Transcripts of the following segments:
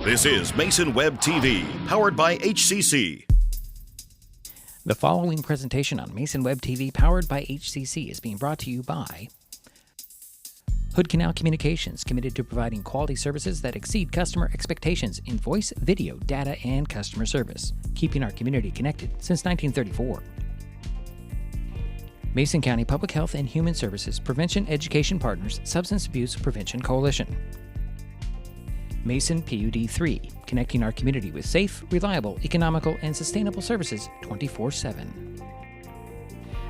This is Mason Web TV, powered by HCC. The following presentation on Mason Web TV, powered by HCC, is being brought to you by Hood Canal Communications, committed to providing quality services that exceed customer expectations in voice, video, data, and customer service, keeping our community connected since 1934. Mason County Public Health and Human Services Prevention Education Partners Substance Abuse Prevention Coalition. Mason PUD 3, connecting our community with safe, reliable, economical, and sustainable services 24/7.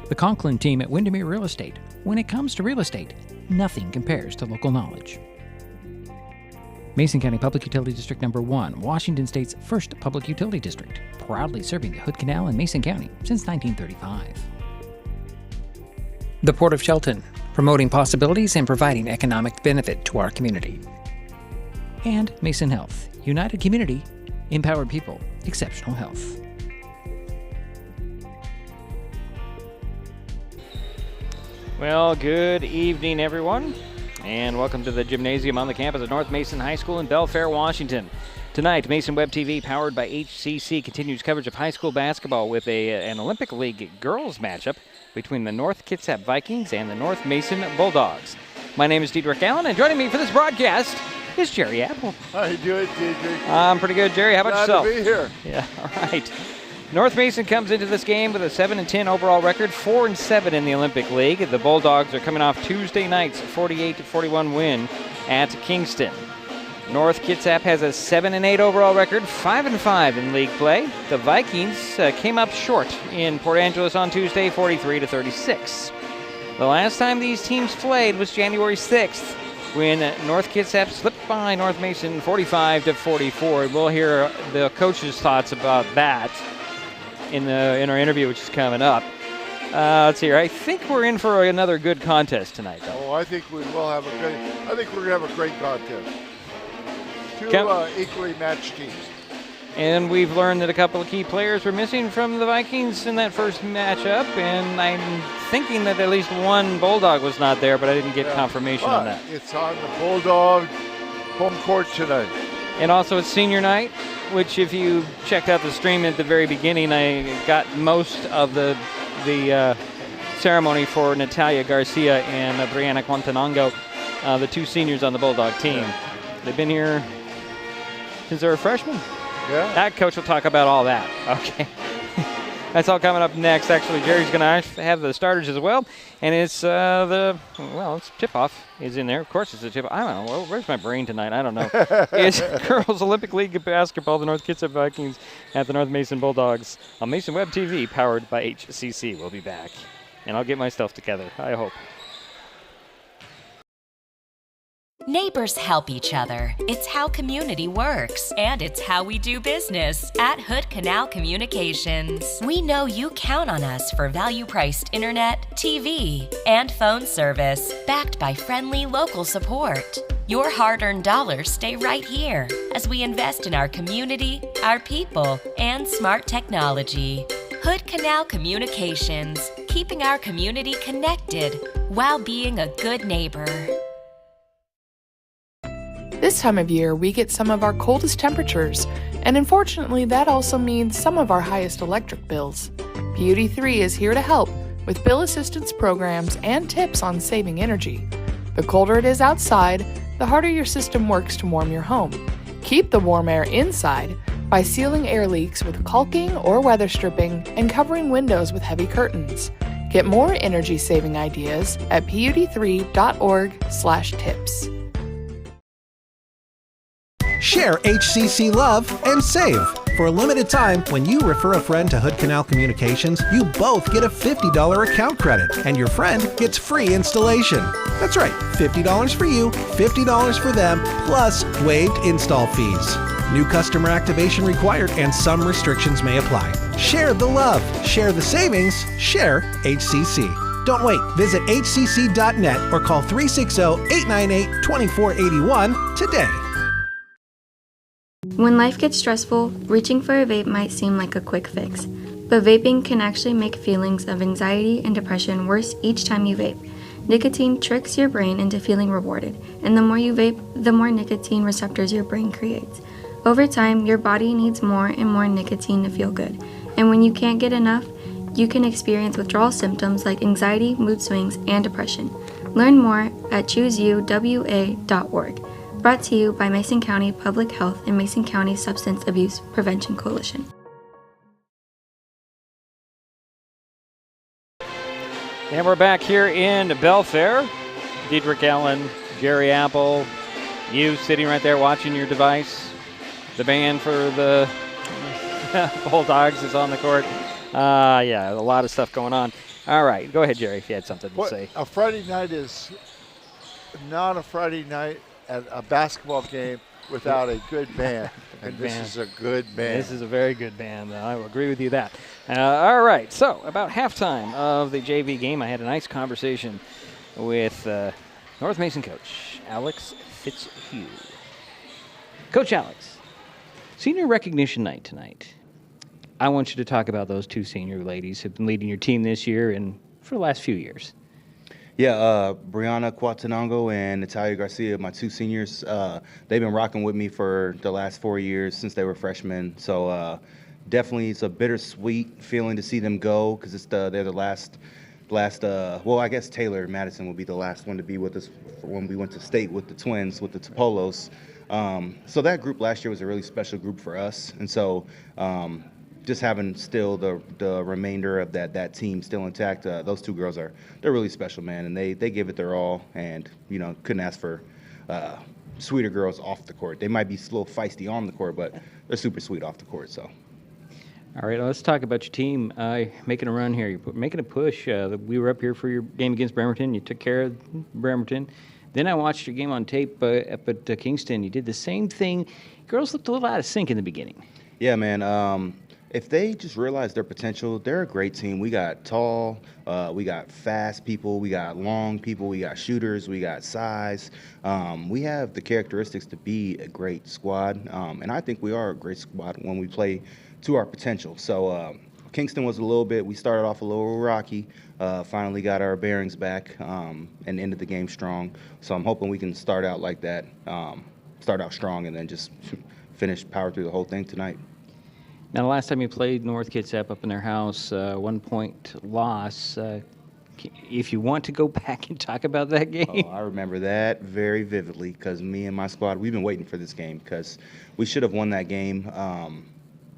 The Conklin team at Windermere Real Estate. When it comes to real estate, nothing compares to local knowledge. Mason County Public Utility District Number 1, Washington State's first public utility district, proudly serving the Hood Canal in Mason County since 1935. The Port of Shelton, promoting possibilities and providing economic benefit to our community. And Mason Health, united community, empowered people, exceptional health. Well, good evening, everyone, and welcome to the gymnasium on the campus of North Mason High School in Belfair, Washington. Tonight, Mason Web TV, powered by HCC, continues coverage of high school basketball with an Olympic League girls matchup between the North Kitsap Vikings and the North Mason Bulldogs. My name is Diedrich Allen, and joining me for this broadcast is Jerry Apple. How you doing, Diedrich? I'm pretty good, Jerry. How about yourself? Glad to be here. Yeah, all right. North Mason comes into this game with a 7-10 overall record, 4-7 in the Olympic League. The Bulldogs are coming off Tuesday night's 48-41 win at Kingston. North Kitsap has a 7-8 overall record, 5-5 in league play. The Vikings came up short in Port Angeles on Tuesday, 43-36. The last time these teams played was January 6th, when North Kitsap slipped by North Mason 45-44. We'll hear the coach's thoughts about that in our interview, which is coming up. Let's see here. I think we're in for another good contest tonight, though. Oh, I think we will have I think we're going to have a great contest. Two equally matched teams. And we've learned that a couple of key players were missing from the Vikings in that first matchup, and I'm thinking that at least one Bulldog was not there, but I didn't get confirmation on that. It's on the Bulldog home court tonight. And also it's senior night, which if you checked out the stream at the very beginning, I got most of the ceremony for Natalia Garcia and Brianna Quantanongo, the two seniors on the Bulldog team. Yeah. They've been here since they were freshmen. Yeah. That coach will talk about all that. Okay. That's all coming up next. Actually, Jerry's going to have the starters as well. And it's it's tip-off is in there. Of course it's a tip-off. I don't know. Where's my brain tonight? I don't know. It's Girls Olympic League basketball, the North Kitsap Vikings at the North Mason Bulldogs on Mason Web TV, powered by HCC. We'll be back. And I'll get my stuff together, I hope. Neighbors help each other. It's how community works, and it's how we do business at Hood Canal Communications. We know you count on us for value-priced internet, TV, and phone service, backed by friendly local support. Your hard-earned dollars stay right here as we invest in our community, our people, and smart technology. Hood Canal Communications, keeping our community connected while being a good neighbor. This time of year, we get some of our coldest temperatures, and unfortunately, that also means some of our highest electric bills. PUD 3 is here to help with bill assistance programs and tips on saving energy. The colder it is outside, the harder your system works to warm your home. Keep the warm air inside by sealing air leaks with caulking or weather stripping and covering windows with heavy curtains. Get more energy-saving ideas at pud3.org/tips. Share HCC love and save. For a limited time, when you refer a friend to Hood Canal Communications, you both get a $50 account credit, and your friend gets free installation. That's right, $50 for you, $50 for them, plus waived install fees. New customer activation required, and some restrictions may apply. Share the love, share the savings, share HCC. Don't wait. Visit hcc.net or call 360-898-2481 today. When life gets stressful, reaching for a vape might seem like a quick fix, but vaping can actually make feelings of anxiety and depression worse each time you vape. Nicotine tricks your brain into feeling rewarded, and the more you vape, the more nicotine receptors your brain creates. Over time, your body needs more and more nicotine to feel good, and when you can't get enough, you can experience withdrawal symptoms like anxiety, mood swings, and depression. Learn more at chooseyouwa.org. Brought to you by Mason County Public Health and Mason County Substance Abuse Prevention Coalition. And we're back here in Belfair. Diedrich Allen, Jerry Apple, you sitting right there watching your device. The band for the Bulldogs is on the court. Yeah, a lot of stuff going on. All right, go ahead, Jerry, if you had something to say. A Friday night is not a Friday night at a basketball game without a good band. And this is a good band. This is a very good band. I will agree with you that. All right, so about halftime of the JV game, I had a nice conversation with North Mason coach Alex Fitzhugh. Coach Alex, senior recognition night tonight. I want you to talk about those two senior ladies who've been leading your team this year and for the last few years. Yeah, Brianna Quatanongo and Natalia Garcia, my two seniors, they've been rocking with me for the last 4 years since they were freshmen. So definitely it's a bittersweet feeling to see them go because they're the last. Well, I guess Taylor Madison will be the last one to be with us when we went to state with the twins, with the Topolos. So that group last year was a really special group for us. And so just having still the remainder of that team still intact, those two girls they're really special, man, and they give it their all, and couldn't ask for sweeter girls off the court. They might be a little feisty on the court, but they're super sweet off the court. So. All right, let's talk about your team making a run here. You're making a push. We were up here for your game against Bremerton. You took care of Bremerton. Then I watched your game on tape up at Kingston. You did the same thing. Girls looked a little out of sync in the beginning. Yeah, man. If they just realize their potential, they're a great team. We got tall, we got fast people, we got long people, we got shooters, we got size. We have the characteristics to be a great squad, and I think we are a great squad when we play to our potential. So Kingston was we started off a little rocky, finally got our bearings back, and ended the game strong. So I'm hoping we can start out like that, start out strong, and then just power through the whole thing tonight. Now, the last time you played North Kitsap up in their house, 1 point loss. If you want to go back and talk about that game. Oh, I remember that very vividly because me and my squad, we've been waiting for this game because we should have won that game.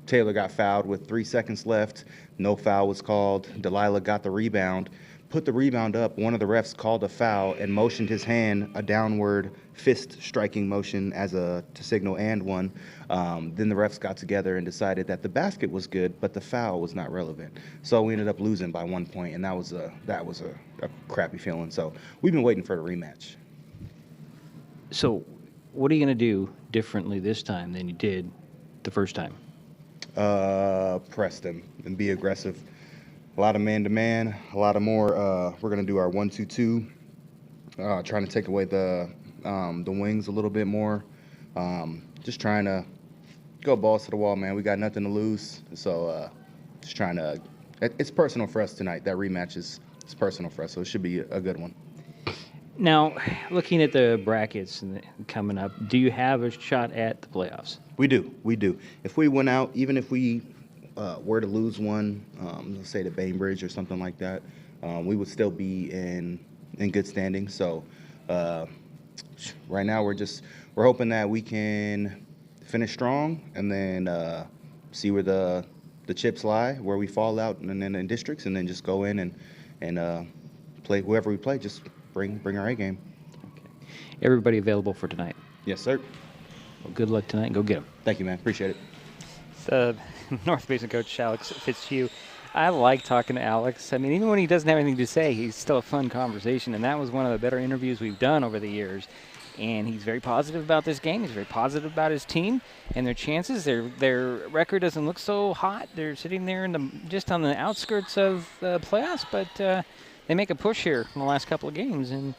Taylor got fouled with 3 seconds left. No foul was called. Delilah got the rebound, put the rebound up. One of the refs called a foul and motioned his hand, a downward fist striking motion to signal and one. Then the refs got together and decided that the basket was good, but the foul was not relevant. So we ended up losing by 1 point, and that was a crappy feeling. So we've been waiting for the rematch. So what are you going to do differently this time than you did the first time? Press them and be aggressive. A lot of man-to-man, a lot of more. We're going to do our 1-2-2, trying to take away the wings a little bit more. Just trying to go balls to the wall, man. We got nothing to lose. So just trying to – it's personal for us tonight. That rematch is personal for us, so it should be a good one. Now, looking at the brackets coming up, do you have a shot at the playoffs? We do. If we went out, even if we were to lose one, let's say to Bainbridge or something like that, we would still be in good standing. So right now we're hoping that we can finish strong and then see where the chips lie, where we fall out and then in districts, and then just go in and play whoever we play. Just bring our A game. Okay. Everybody available for tonight? Yes, sir. Well, good luck tonight and go get them. Thank you, man. Appreciate it. North Mason coach Alex Fitzhugh. I like talking to Alex. I mean, even when he doesn't have anything to say, he's still a fun conversation, and that was one of the better interviews we've done over the years. And he's very positive about this game. He's very positive about his team and their chances. Their record doesn't look so hot. They're sitting there just on the outskirts of the playoffs, but they make a push here in the last couple of games, and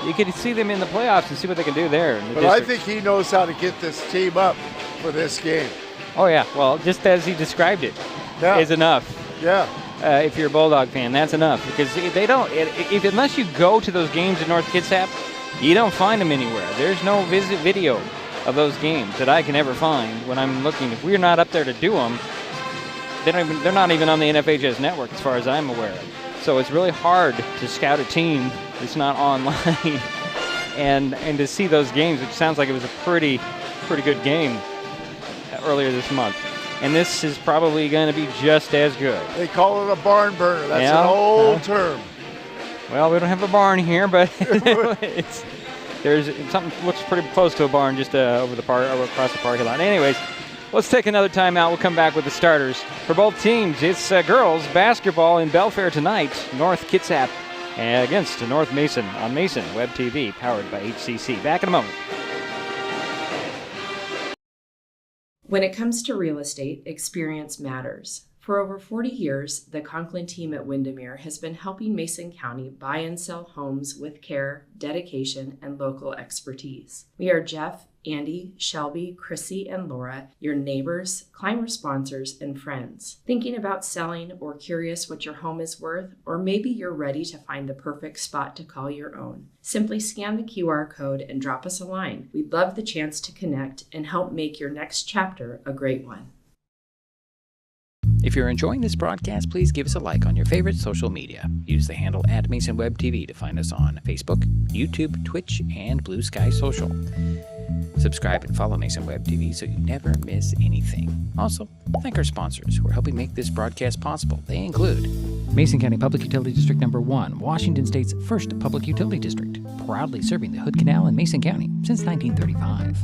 you can see them in the playoffs and see what they can do there. But I think he knows how to get this team up for this game. Oh, yeah. Well, just as he described it is enough. Yeah. If you're a Bulldog fan, that's enough. Because they don't, unless you go to those games in North Kitsap, you don't find them anywhere. There's no video of those games that I can ever find when I'm looking. If we're not up there to do them, they're not even on the NFHS network as far as I'm aware of. So it's really hard to scout a team that's not online and to see those games. It sounds like it was a pretty good game earlier this month. And this is probably going to be just as good. They call it a barn burner. That's an old term. Well, we don't have a barn here, but there's something looks pretty close to a barn just over across the parking lot. Anyways, let's take another timeout. We'll come back with the starters for both teams. It's girls basketball in Belfair tonight. North Kitsap against North Mason on Mason Web TV, powered by HCC. Back in a moment. When it comes to real estate, experience matters. For over 40 years, the Conklin team at Windermere has been helping Mason County buy and sell homes with care, dedication, and local expertise. We are Jeff, Andy, Shelby, Chrissy, and Laura, your neighbors, climber sponsors, and friends. Thinking about selling or curious what your home is worth, or maybe you're ready to find the perfect spot to call your own. Simply scan the QR code and drop us a line. We'd love the chance to connect and help make your next chapter a great one. If you're enjoying this broadcast, please give us a like on your favorite social media. Use the handle @MasonWebTV to find us on Facebook, YouTube, Twitch, and Blue Sky Social. Subscribe and follow Mason Web TV so you never miss anything. Also, thank our sponsors who are helping make this broadcast possible. They include Mason County Public Utility District Number 1, Washington State's first public utility district, proudly serving the Hood Canal in Mason County since 1935.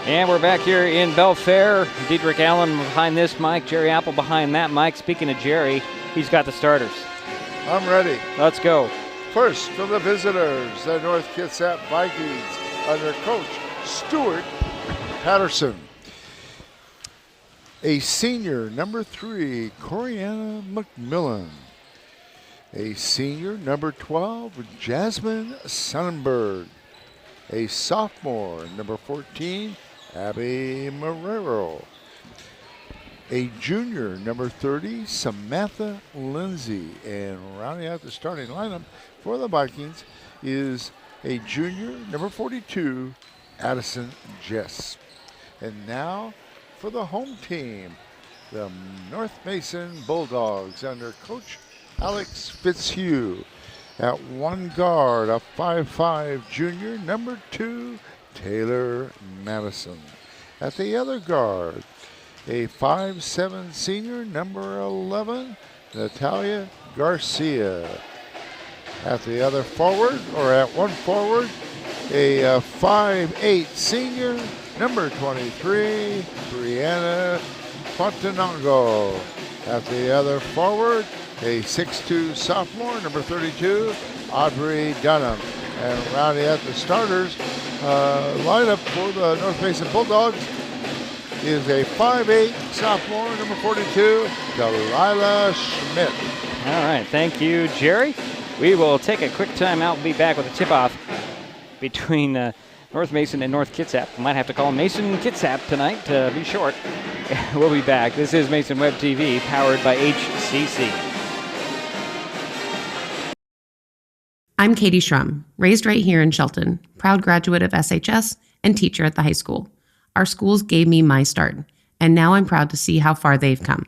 And we're back here in Belfair. Diedrich Allen behind this mic, Jerry Apple behind that mic. Speaking of Jerry, he's got the starters. I'm ready. Let's go. First, from the visitors, the North Kitsap Vikings under Coach Stuart Patterson. A senior, number 3, Corianna McMillan. A senior, number 12, Jasmine Sonnenberg. A sophomore, number 14, Abby Marrero. A junior, number 30, Samantha Lindsay. And rounding out the starting lineup for the Vikings is a junior, number 42, Addison Jess. And now for the home team, the North Mason Bulldogs under Coach Alex Fitzhugh. At one guard, a 5'5" junior, number 2, Taylor Madison. At the other guard, a 5'7" senior, number 11, Natalia Garcia. At the other forward, or at one forward, a 5'8" senior, number 23, Brianna Quantanongo. At the other forward, a 6'2" sophomore, number 32, Audrey Dunham. And rounding out the starters lineup for the North Mason Bulldogs is a 5'8" sophomore, number 42, Delilah Schmidt. All right, thank you, Jerry. We will take a quick timeout. We'll be back with a tip-off between North Mason and North Kitsap. We might have to call Mason Kitsap tonight to be short. We'll be back. This is Mason Web TV, powered by HCC. I'm Katie Schrum, raised right here in Shelton, proud graduate of SHS and teacher at the high school. Our schools gave me my start, and now I'm proud to see how far they've come.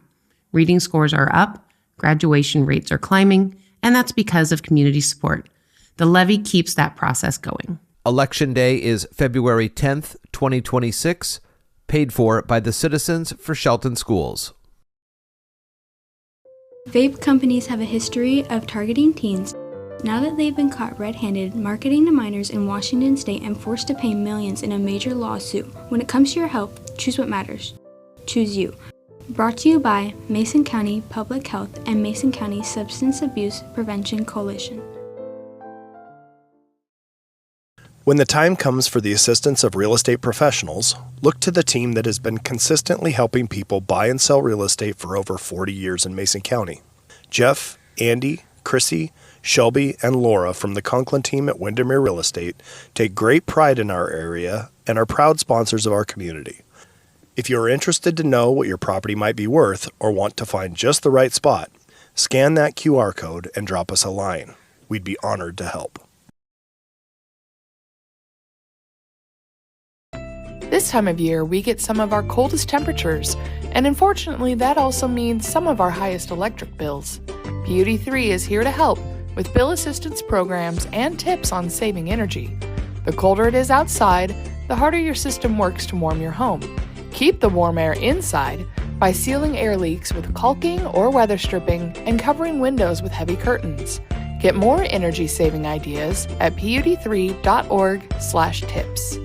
Reading scores are up, graduation rates are climbing, and that's because of community support. The levy keeps that process going. Election Day is February 10th, 2026, paid for by the Citizens for Shelton Schools. Vape companies have a history of targeting teens. Now that they've been caught red-handed marketing to minors in Washington State and forced to pay millions in a major lawsuit, when it comes to your health, choose what matters. Choose you. Brought to you by Mason County Public Health and Mason County Substance Abuse Prevention Coalition. When the time comes for the assistance of real estate professionals, look to the team that has been consistently helping people buy and sell real estate for over 40 years in Mason County. Jeff, Andy, Chrissy, Shelby, and Laura from the Conklin team at Windermere Real Estate take great pride in our area and are proud sponsors of our community. If you are interested to know what your property might be worth or want to find just the right spot, scan that QR code and drop us a line. We'd be honored to help. This time of year, we get some of our coldest temperatures, and unfortunately, that also means some of our highest electric bills. Beauty 3 is here to help with bill assistance programs and tips on saving energy. The colder it is outside, the harder your system works to warm your home. Keep the warm air inside by sealing air leaks with caulking or weather stripping and covering windows with heavy curtains. Get more energy-saving ideas at pud3.org/tips.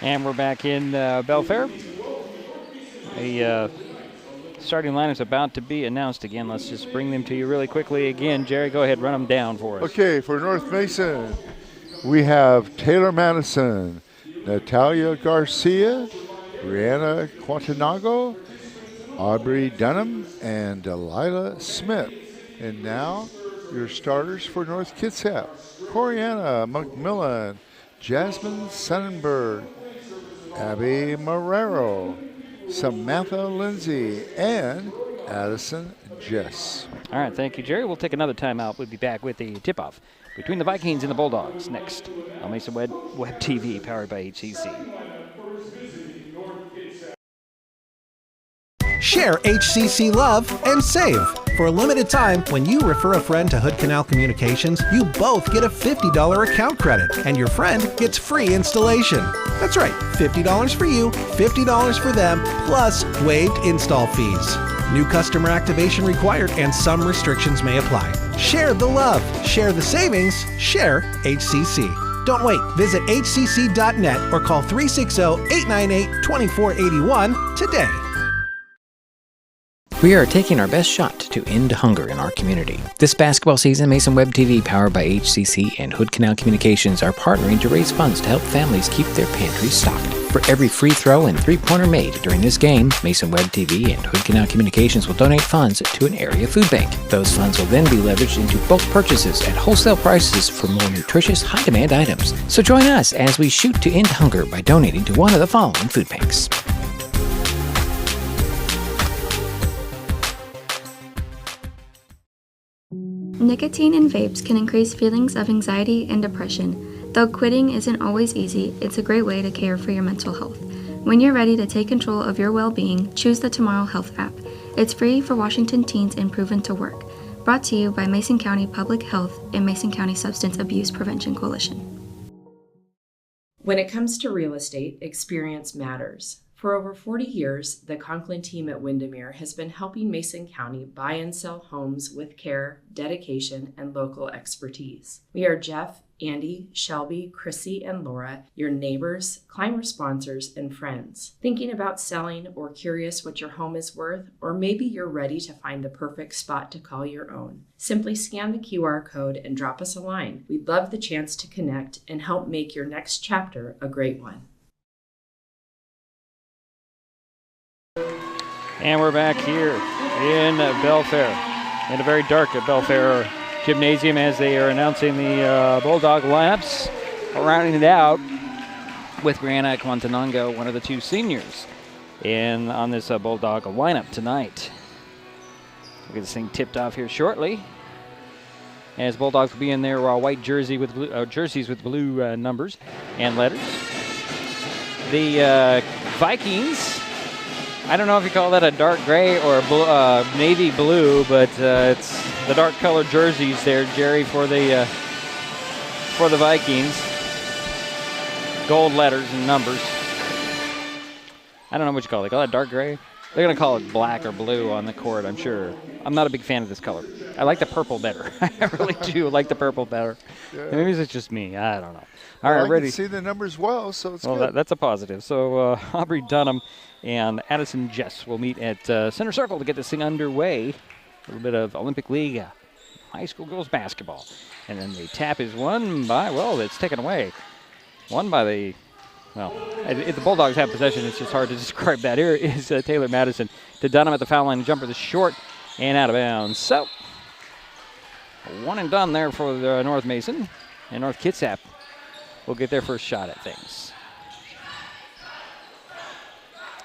And we're back in Belfair. The starting line is about to be announced again. Let's just bring them to you really quickly again. Jerry, go ahead, run them down for us. Okay, for North Mason, we have Taylor Madison, Natalia Garcia, Brianna Quatanago, Aubrey Dunham, and Delilah Smith. And now, your starters for North Kitsap: Corianna McMillan, Jasmine Sonnenberg, Abby Marrero, Samantha Lindsay, and Addison Jess. All right, thank you, Jerry. We'll take another timeout. We'll be back with the tip-off between the Vikings and the Bulldogs next on Mason Web TV, powered by HCC. Share HCC love and save. For a limited time, when you refer a friend to Hood Canal Communications, you both get a $50 account credit, and your friend gets free installation. That's right, $50 for you, $50 for them, plus waived install fees. New customer activation required, and some restrictions may apply. Share the love, share the savings, share HCC. Don't wait. Visit hcc.net or call 360-898-2481 today. We are taking our best shot to end hunger in our community. This basketball season, Mason Web TV, powered by HCC and Hood Canal Communications, are partnering to raise funds to help families keep their pantries stocked. For every free throw and three-pointer made during this game, Mason Web TV and Hood Canal Communications will donate funds to an area food bank. Those funds will then be leveraged into bulk purchases at wholesale prices for more nutritious, high-demand items. So join us as we shoot to end hunger by donating to one of the following food banks. Nicotine in vapes can increase feelings of anxiety and depression. Though quitting isn't always easy, it's a great way to care for your mental health. When you're ready to take control of your well-being, choose the Tomorrow Health app. It's free for Washington teens and proven to work. Brought to you by Mason County Public Health and Mason County Substance Abuse Prevention Coalition. When it comes to real estate, experience matters. For over 40 years, the Conklin team at Windermere has been helping Mason County buy and sell homes with care, dedication, and local expertise. We are Jeff, Andy, Shelby, Chrissy, and Laura, your neighbors, climber sponsors, and friends. Thinking about selling or curious what your home is worth, or maybe you're ready to find the perfect spot to call your own. Simply scan the QR code and drop us a line. We'd love the chance to connect and help make your next chapter a great one. And we're back here in Belfair, in a very dark Belfair gymnasium, as they are announcing the Bulldog lineups, rounding it out with Brianna Quantanongo, one of the two seniors, on this Bulldog lineup tonight. We'll get this thing tipped off here shortly, as Bulldogs will be in their white jersey with jerseys with blue numbers and letters. The Vikings, I don't know if you call that a dark gray or navy blue, but it's the dark colored jerseys there, Jerry, for the Vikings. Gold letters and numbers. I don't know what you call it. They call it dark gray? They're going to call it black or blue on the court, I'm sure. I'm not a big fan of this color. I like the purple better. I really do like the purple better. Yeah. Maybe it's just me. I don't know. All right, I ready. can see the numbers well, so it's good. That's a positive. So Aubrey Dunham and Addison Jess will meet at center circle to get this thing underway. A little bit of Olympic League high school girls basketball. And then the tap is won by, it's taken away. Won by the, if the Bulldogs have possession, it's just hard to describe that. Here is Taylor Madison to Dunham at the foul line. Jumper is short and out of bounds. So One and done there for the North Mason. And North Kitsap will get their first shot at things.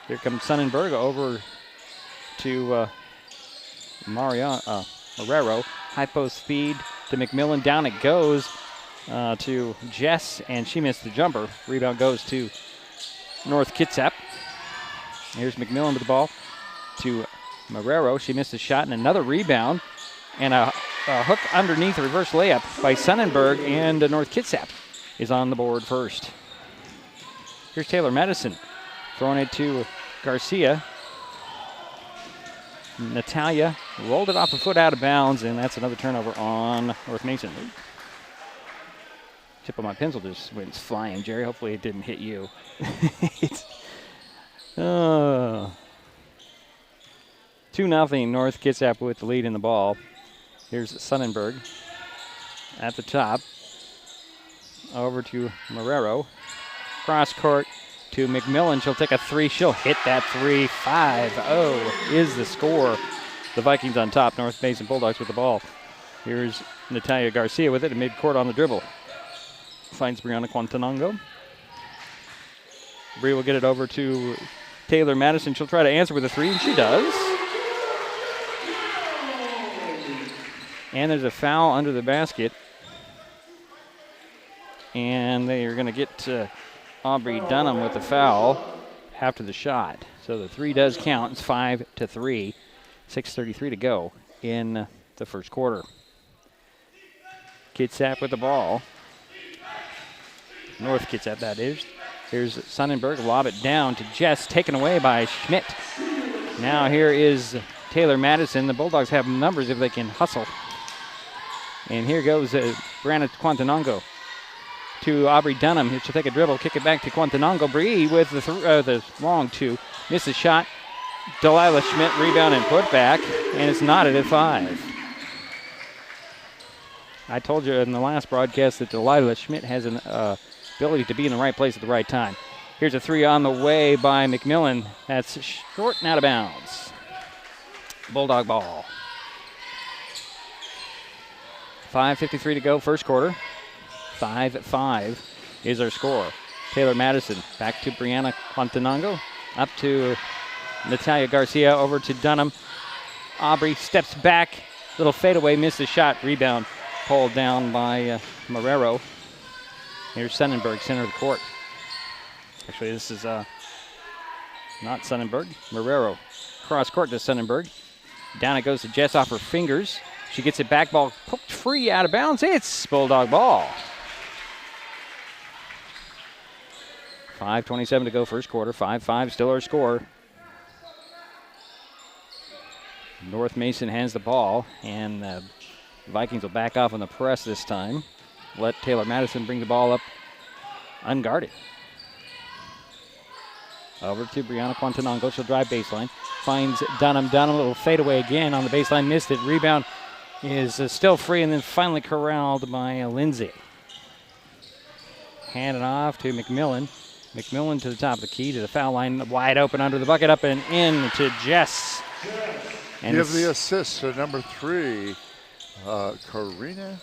Here comes Sonnenberg over to Marrero. High post speed to McMillan. Down it goes to Jess, and she missed the jumper. Rebound goes to North Kitsap. Here's McMillan with the ball to Marrero. She missed a shot, and another rebound. And a hook underneath, a reverse layup by Sonnenberg, and North Kitsap is on the board first. Here's Taylor Madison throwing it to Garcia. Natalia rolled it off a foot out of bounds, and that's another turnover on North Mason. Tip of my pencil just went flying, Jerry. Hopefully it didn't hit you. 2-0 North Kitsap with the lead in the ball. Here's Sonnenberg at the top. Over to Marrero. Cross court to McMillan. She'll take a three. She'll hit that three. 5-0 is the score. The Vikings on top. North Mason Bulldogs with the ball. Here's Natalia Garcia with it at midcourt on the dribble. Finds Brianna Quantanongo. Bree will get it over to Taylor Madison. She'll try to answer with a three, and she does. And there's a foul under the basket. And they are going to get Aubrey Dunham with the foul after the shot. So the three does count. It's 5-3. 6:33 to go in the first quarter. Kitsap with the ball. North Kitsap, that is. Here's Sonnenberg. Lob it down to Jess. Taken away by Schmidt. Now here is Taylor Madison. The Bulldogs have numbers if they can hustle. And here goes Brianna Quantanongo to Aubrey Dunham. She'll take a dribble, kick it back to Quantanongo. Bree with the long two. Misses shot. Delilah Schmidt rebound and put back. And it's knotted at 5. I told you in the last broadcast that Delilah Schmidt has an ability to be in the right place at the right time. Here's a three on the way by McMillan. That's short and out of bounds. Bulldog ball. 5:53 to go, first quarter. 5-5 is our score. Taylor Madison back to Brianna Quantanongo. Up to Natalia Garcia, over to Dunham. Aubrey steps back. Little fadeaway, missed the shot. Rebound pulled down by Marrero. Here's Sonnenberg, center of the court. Actually, this is not Sonnenberg. Marrero. Cross court to Sonnenberg. Down it goes to Jess off her fingers. She gets it back, ball poked free, out of bounds. It's Bulldog ball. 5:27 to go, first quarter. 5-5, still our score. North Mason has the ball, and the Vikings will back off on the press this time. Let Taylor Madison bring the ball up unguarded. Over to Brianna Quantanongo. She'll drive baseline. Finds Dunham. Dunham, a little fadeaway again on the baseline. Missed it. Rebound is still free, and then finally corralled by Lindsay. Hand it off to McMillan. McMillan to the top of the key, to the foul line. Wide open under the bucket. Up and in to Jess. And give the assist to number 3, Corianna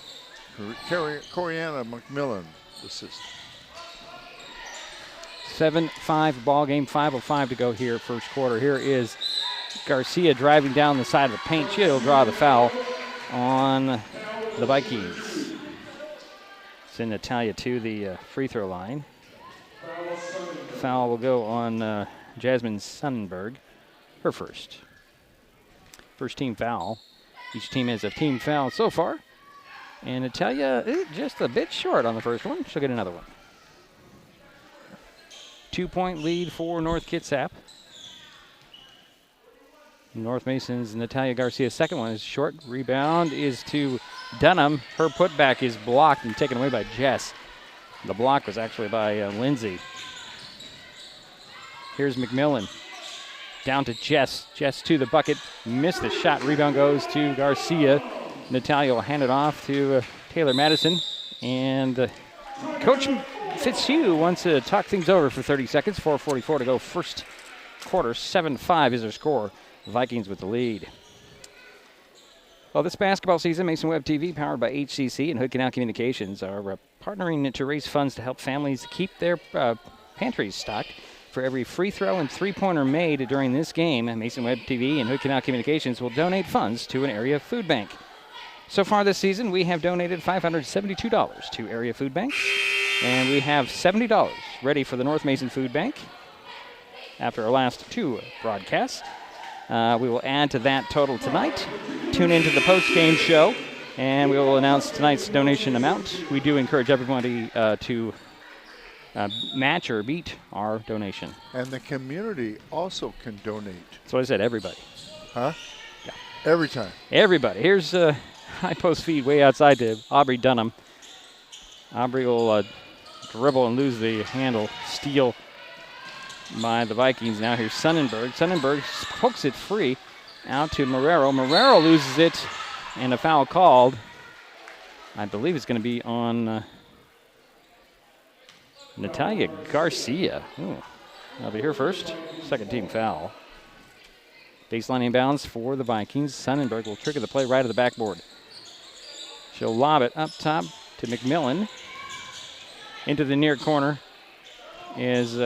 McMillan. Assist. 7-5 ball game, 5:05 to go here, first quarter. Here is Garcia driving down the side of the paint. She'll draw the foul on the Vikings. Send Natalia to the free throw line. Foul will go on Jasmine Sonnenberg, her first. First team foul. Each team has a team foul so far. And Natalia just a bit short on the first one. She'll get another one. 2-point lead for North Kitsap. North Mason's Natalia Garcia's second one is short. Rebound is to Dunham. Her putback is blocked and taken away by Jess. The block was actually by Lindsay. Here's McMillan. Down to Jess. Jess to the bucket. Missed the shot. Rebound goes to Garcia. Natalia will hand it off to Taylor Madison. And Coach Fitzhugh wants to talk things over for 30 seconds. 4:44 to go. First quarter. 7-5 is their score. Vikings with the lead. Well, this basketball season, Mason Web TV, powered by HCC and Hood Canal Communications, are partnering to raise funds to help families keep their pantries stocked. For every free throw and three-pointer made during this game, Mason Web TV and Hood Canal Communications will donate funds to an area food bank. So far this season, we have donated $572 to area food banks, and we have $70 ready for the North Mason Food Bank after our last 2 broadcasts. We will add to that total tonight. Tune into the post-game show, and we will announce tonight's donation amount. We do encourage everybody to match or beat our donation. And the community also can donate. That's what I said, everybody. Huh? Yeah. Every time. Everybody. Here's a high post feed way outside to Aubrey Dunham. Aubrey will dribble and lose the handle. Steal by the Vikings. Now here's Sonnenberg. Sonnenberg pokes it free out to Marrero. Marrero loses it, and a foul called. I believe it's going to be on Natalia Garcia. Ooh. I'll be here first. Second team foul. Baseline inbounds for the Vikings. Sonnenberg will trigger the play right of the backboard. She'll lob it up top to McMillan. Into the near corner is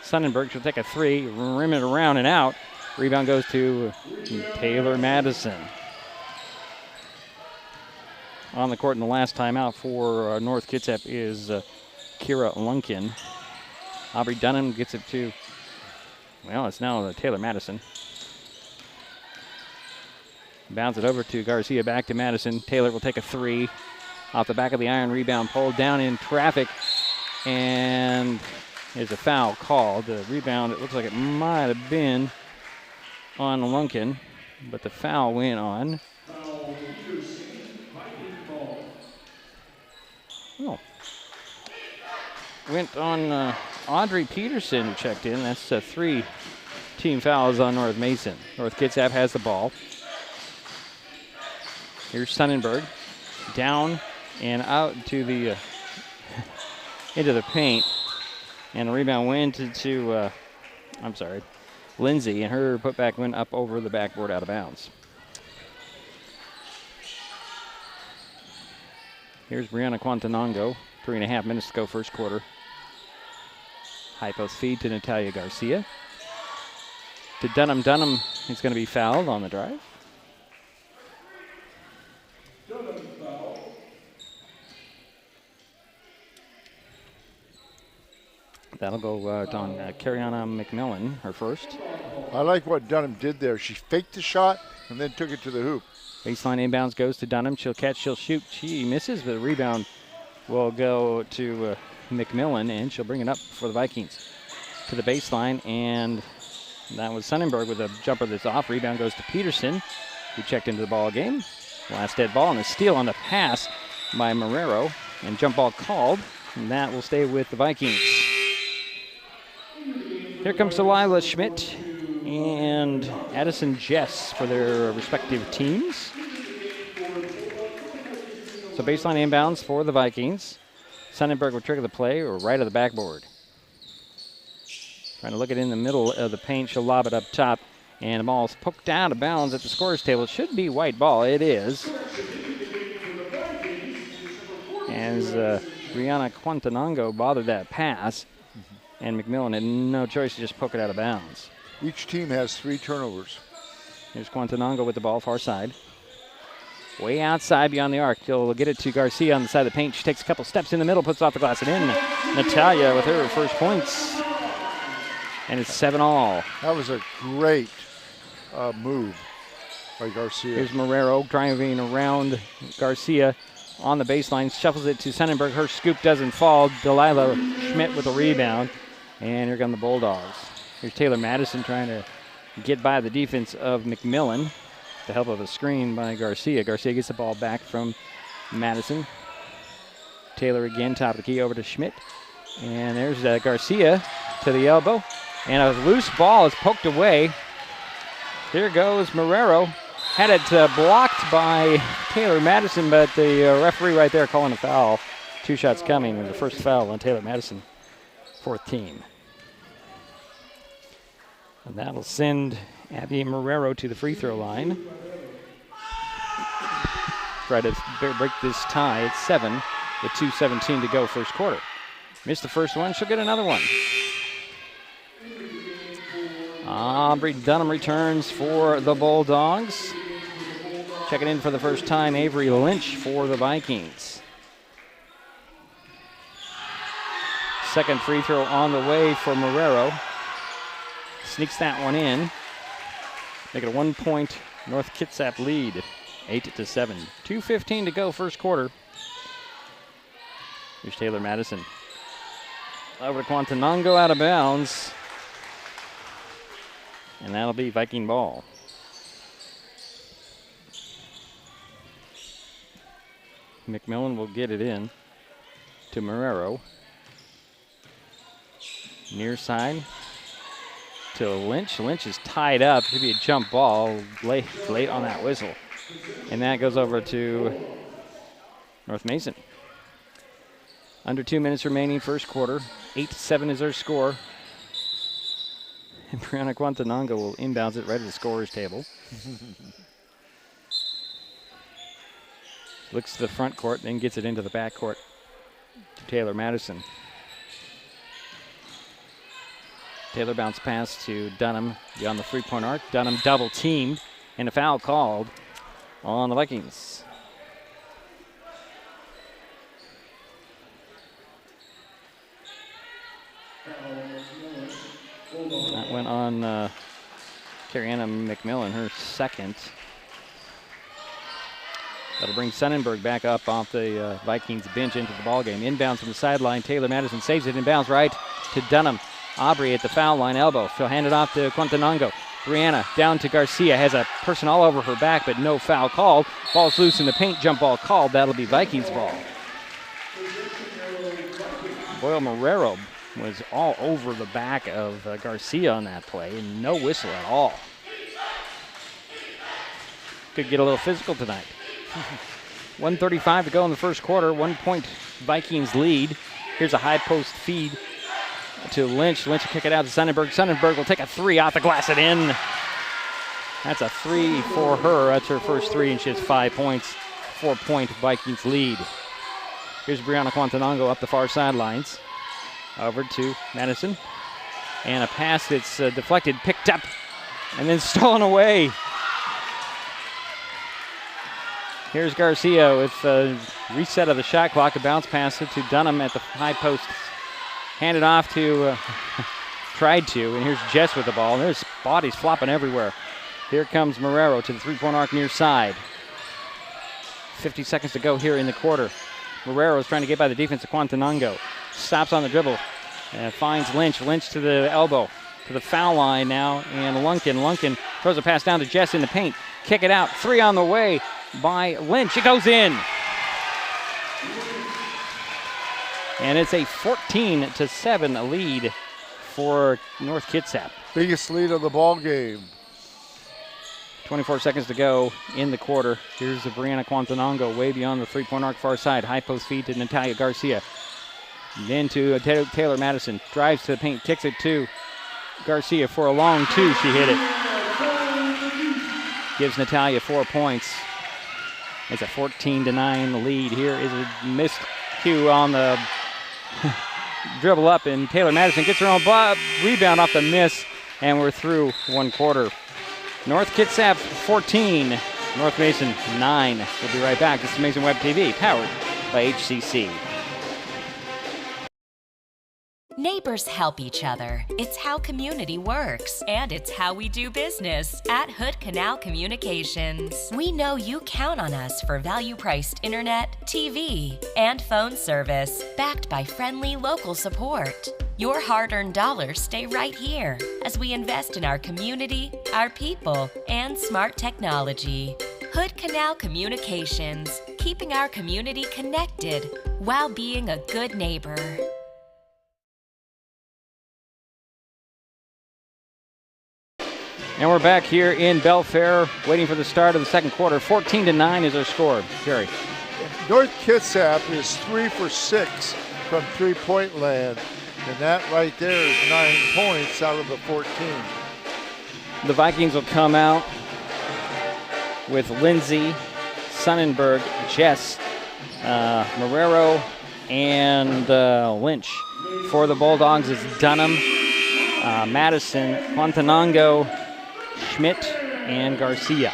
Sonnenberg. She'll take a three, rim it around and out. Rebound goes to Taylor Madison. On the court in the last timeout for North Kitsap is Kira Lunkin. Aubrey Dunham gets it to, well, it's now Taylor Madison. Bounce it over to Garcia, back to Madison. Taylor will take a three off the back of the iron. Rebound pulled down in traffic, and there's a foul called. The rebound, it looks like it might have been on Lunkin, but the foul went on. Oh. Went on Audrey Peterson, who checked in. That's 3 team fouls on North Mason. North Kitsap has the ball. Here's Sonnenberg. Down and out to the into the paint. And the rebound went to Lindsay, and her putback went up over the backboard out of bounds. Here's Brianna Quantanongo. 3.5 minutes to go first quarter. High post feed to Natalia Garcia. To Dunham. Dunham is going to be fouled on the drive. That'll go on Cariana McMillan, her first. I like what Dunham did there. She faked the shot and then took it to the hoop. Baseline inbounds goes to Dunham. She'll catch, she'll shoot. She misses, but the rebound will go to McMillan, and she'll bring it up for the Vikings to the baseline. And that was Sonnenberg with a jumper that's off. Rebound goes to Peterson, who checked into the ball game. Last dead ball, and a steal on the pass by Marrero, and jump ball called, and that will stay with the Vikings. Here comes Delilah Schmidt and Addison Jess for their respective teams. So baseline inbounds for the Vikings. Sonnenberg will trigger the play or right of the backboard. Trying to look it in the middle of the paint. She'll lob it up top, and the ball's poked out of bounds at the scorer's table. It should be white ball. It is. As Brianna Quantanongo bothered that pass, and McMillan had no choice to just poke it out of bounds. Each team has 3 turnovers. Here's Quantanongo with the ball far side. Way outside beyond the arc. He'll get it to Garcia on the side of the paint. She takes a couple steps in the middle, puts it off the glass and in. Natalia with her first points. And it's 7-all. That was a great move by Garcia. Here's Marrero driving around Garcia on the baseline. Shuffles it to Sonnenberg. Her scoop doesn't fall. Delilah Schmidt with a rebound. And here come the Bulldogs. Here's Taylor Madison trying to get by the defense of McMillan. The help of a screen by Garcia. Garcia gets the ball back from Madison. Taylor again, top of the key over to Schmidt. And there's Garcia to the elbow. And a loose ball is poked away. Here goes Marrero. Had it blocked by Taylor Madison, but the referee right there calling a foul. 2 shots coming, and the first foul on Taylor Madison, 4th team. And that'll send Abby Marrero to the free throw line. try to break this tie at 7 with 2:17 to go first quarter. Missed the first one, she'll get another one. Aubrey Dunham returns for the Bulldogs. Checking in for the first time, Avery Lynch for the Vikings. Second free throw on the way for Marrero. Sneaks that one in. Make it a 1-point North Kitsap lead, 8-7. 2:15 to go first quarter. Here's Taylor Madison. Over to Quantanango, out of bounds. And that'll be Viking ball. McMillan will get it in to Marrero. Near side to Lynch. Lynch is tied up. Could be a jump ball late on that whistle. And that goes over to North Mason. Under 2 minutes remaining first quarter. 8-7 is our score. And Brianna Quantanango will inbounds it right at the scorer's table. Looks to the front court, then gets it into the back court to Taylor Madison. Taylor bounce pass to Dunham beyond the three-point arc. Dunham double teamed and a foul called on the Vikings. That went on Carriana McMillan, her second. That'll bring Sonnenberg back up off the Vikings bench into the ballgame. Inbounds from the sideline. Taylor Madison saves it. Inbounds right to Dunham. Aubrey at the foul line, elbow. She'll hand it off to Quantanango. Brianna down to Garcia. Has a person all over her back, but no foul called. Ball's loose in the paint. Jump ball called. That'll be Vikings ball. Boyle Marrero was all over the back of Garcia on that play, and no whistle at all. Could get a little physical tonight. 1:35 to go in the first quarter. 1-point Vikings lead. Here's a high post feed to Lynch. Lynch will kick it out to Sonnenberg. Sonnenberg will take a three off the glass and in. That's a 3 for her. That's her first 3, and she has 5 points. 4-point Vikings lead. Here's Brianna Quantanango up the far sidelines. Over to Madison. And a pass that's deflected, picked up, and then stolen away. Here's Garcia with a reset of the shot clock. A bounce pass to Dunham at the high post. Handed off to, tried to, and here's Jess with the ball. And there's bodies flopping everywhere. Here comes Marrero to the three-point arc near side. 50 seconds to go here in the quarter. Marrero is trying to get by the defense of Quantanango. Stops on the dribble and finds Lynch. Lynch to the elbow, to the foul line now, and Lunkin throws a pass down to Jess in the paint. Kick it out. 3 on the way by Lynch. It goes in. And it's a 14-7 lead for North Kitsap. Biggest lead of the ball game. 24 seconds to go in the quarter. Here's the Brianna Quantanango way beyond the three-point arc far side. High post feed to Natalia Garcia. Then to Taylor Madison. Drives to the paint, kicks it to Garcia for a long 2. She hit it. Gives Natalia 4 points. It's a 14-9 lead. Here is a missed cue on the dribble up, and Taylor Madison gets her own rebound off the miss, and we're through one quarter. North Kitsap 14, North Mason 9. We'll be right back. This is Mason Web TV, powered by HCC. Neighbors help each other. It's how community works, and it's how we do business at Hood Canal Communications. We know you count on us for value-priced internet, TV, and phone service, backed by friendly local support. Your hard-earned dollars stay right here as we invest in our community, our people, and smart technology. Hood Canal Communications, keeping our community connected while being a good neighbor. And we're back here in Belfair, waiting for the start of the second quarter. 14-9 is our score. Jerry. North Kitsap is 3 for 6 from three-point land, and that right there is 9 points out of the 14. The Vikings will come out with Lindsay, Sonnenberg, Jess, Marrero, and Lynch. For the Bulldogs, it's Dunham, Madison, Quantanango, Schmidt, and Garcia.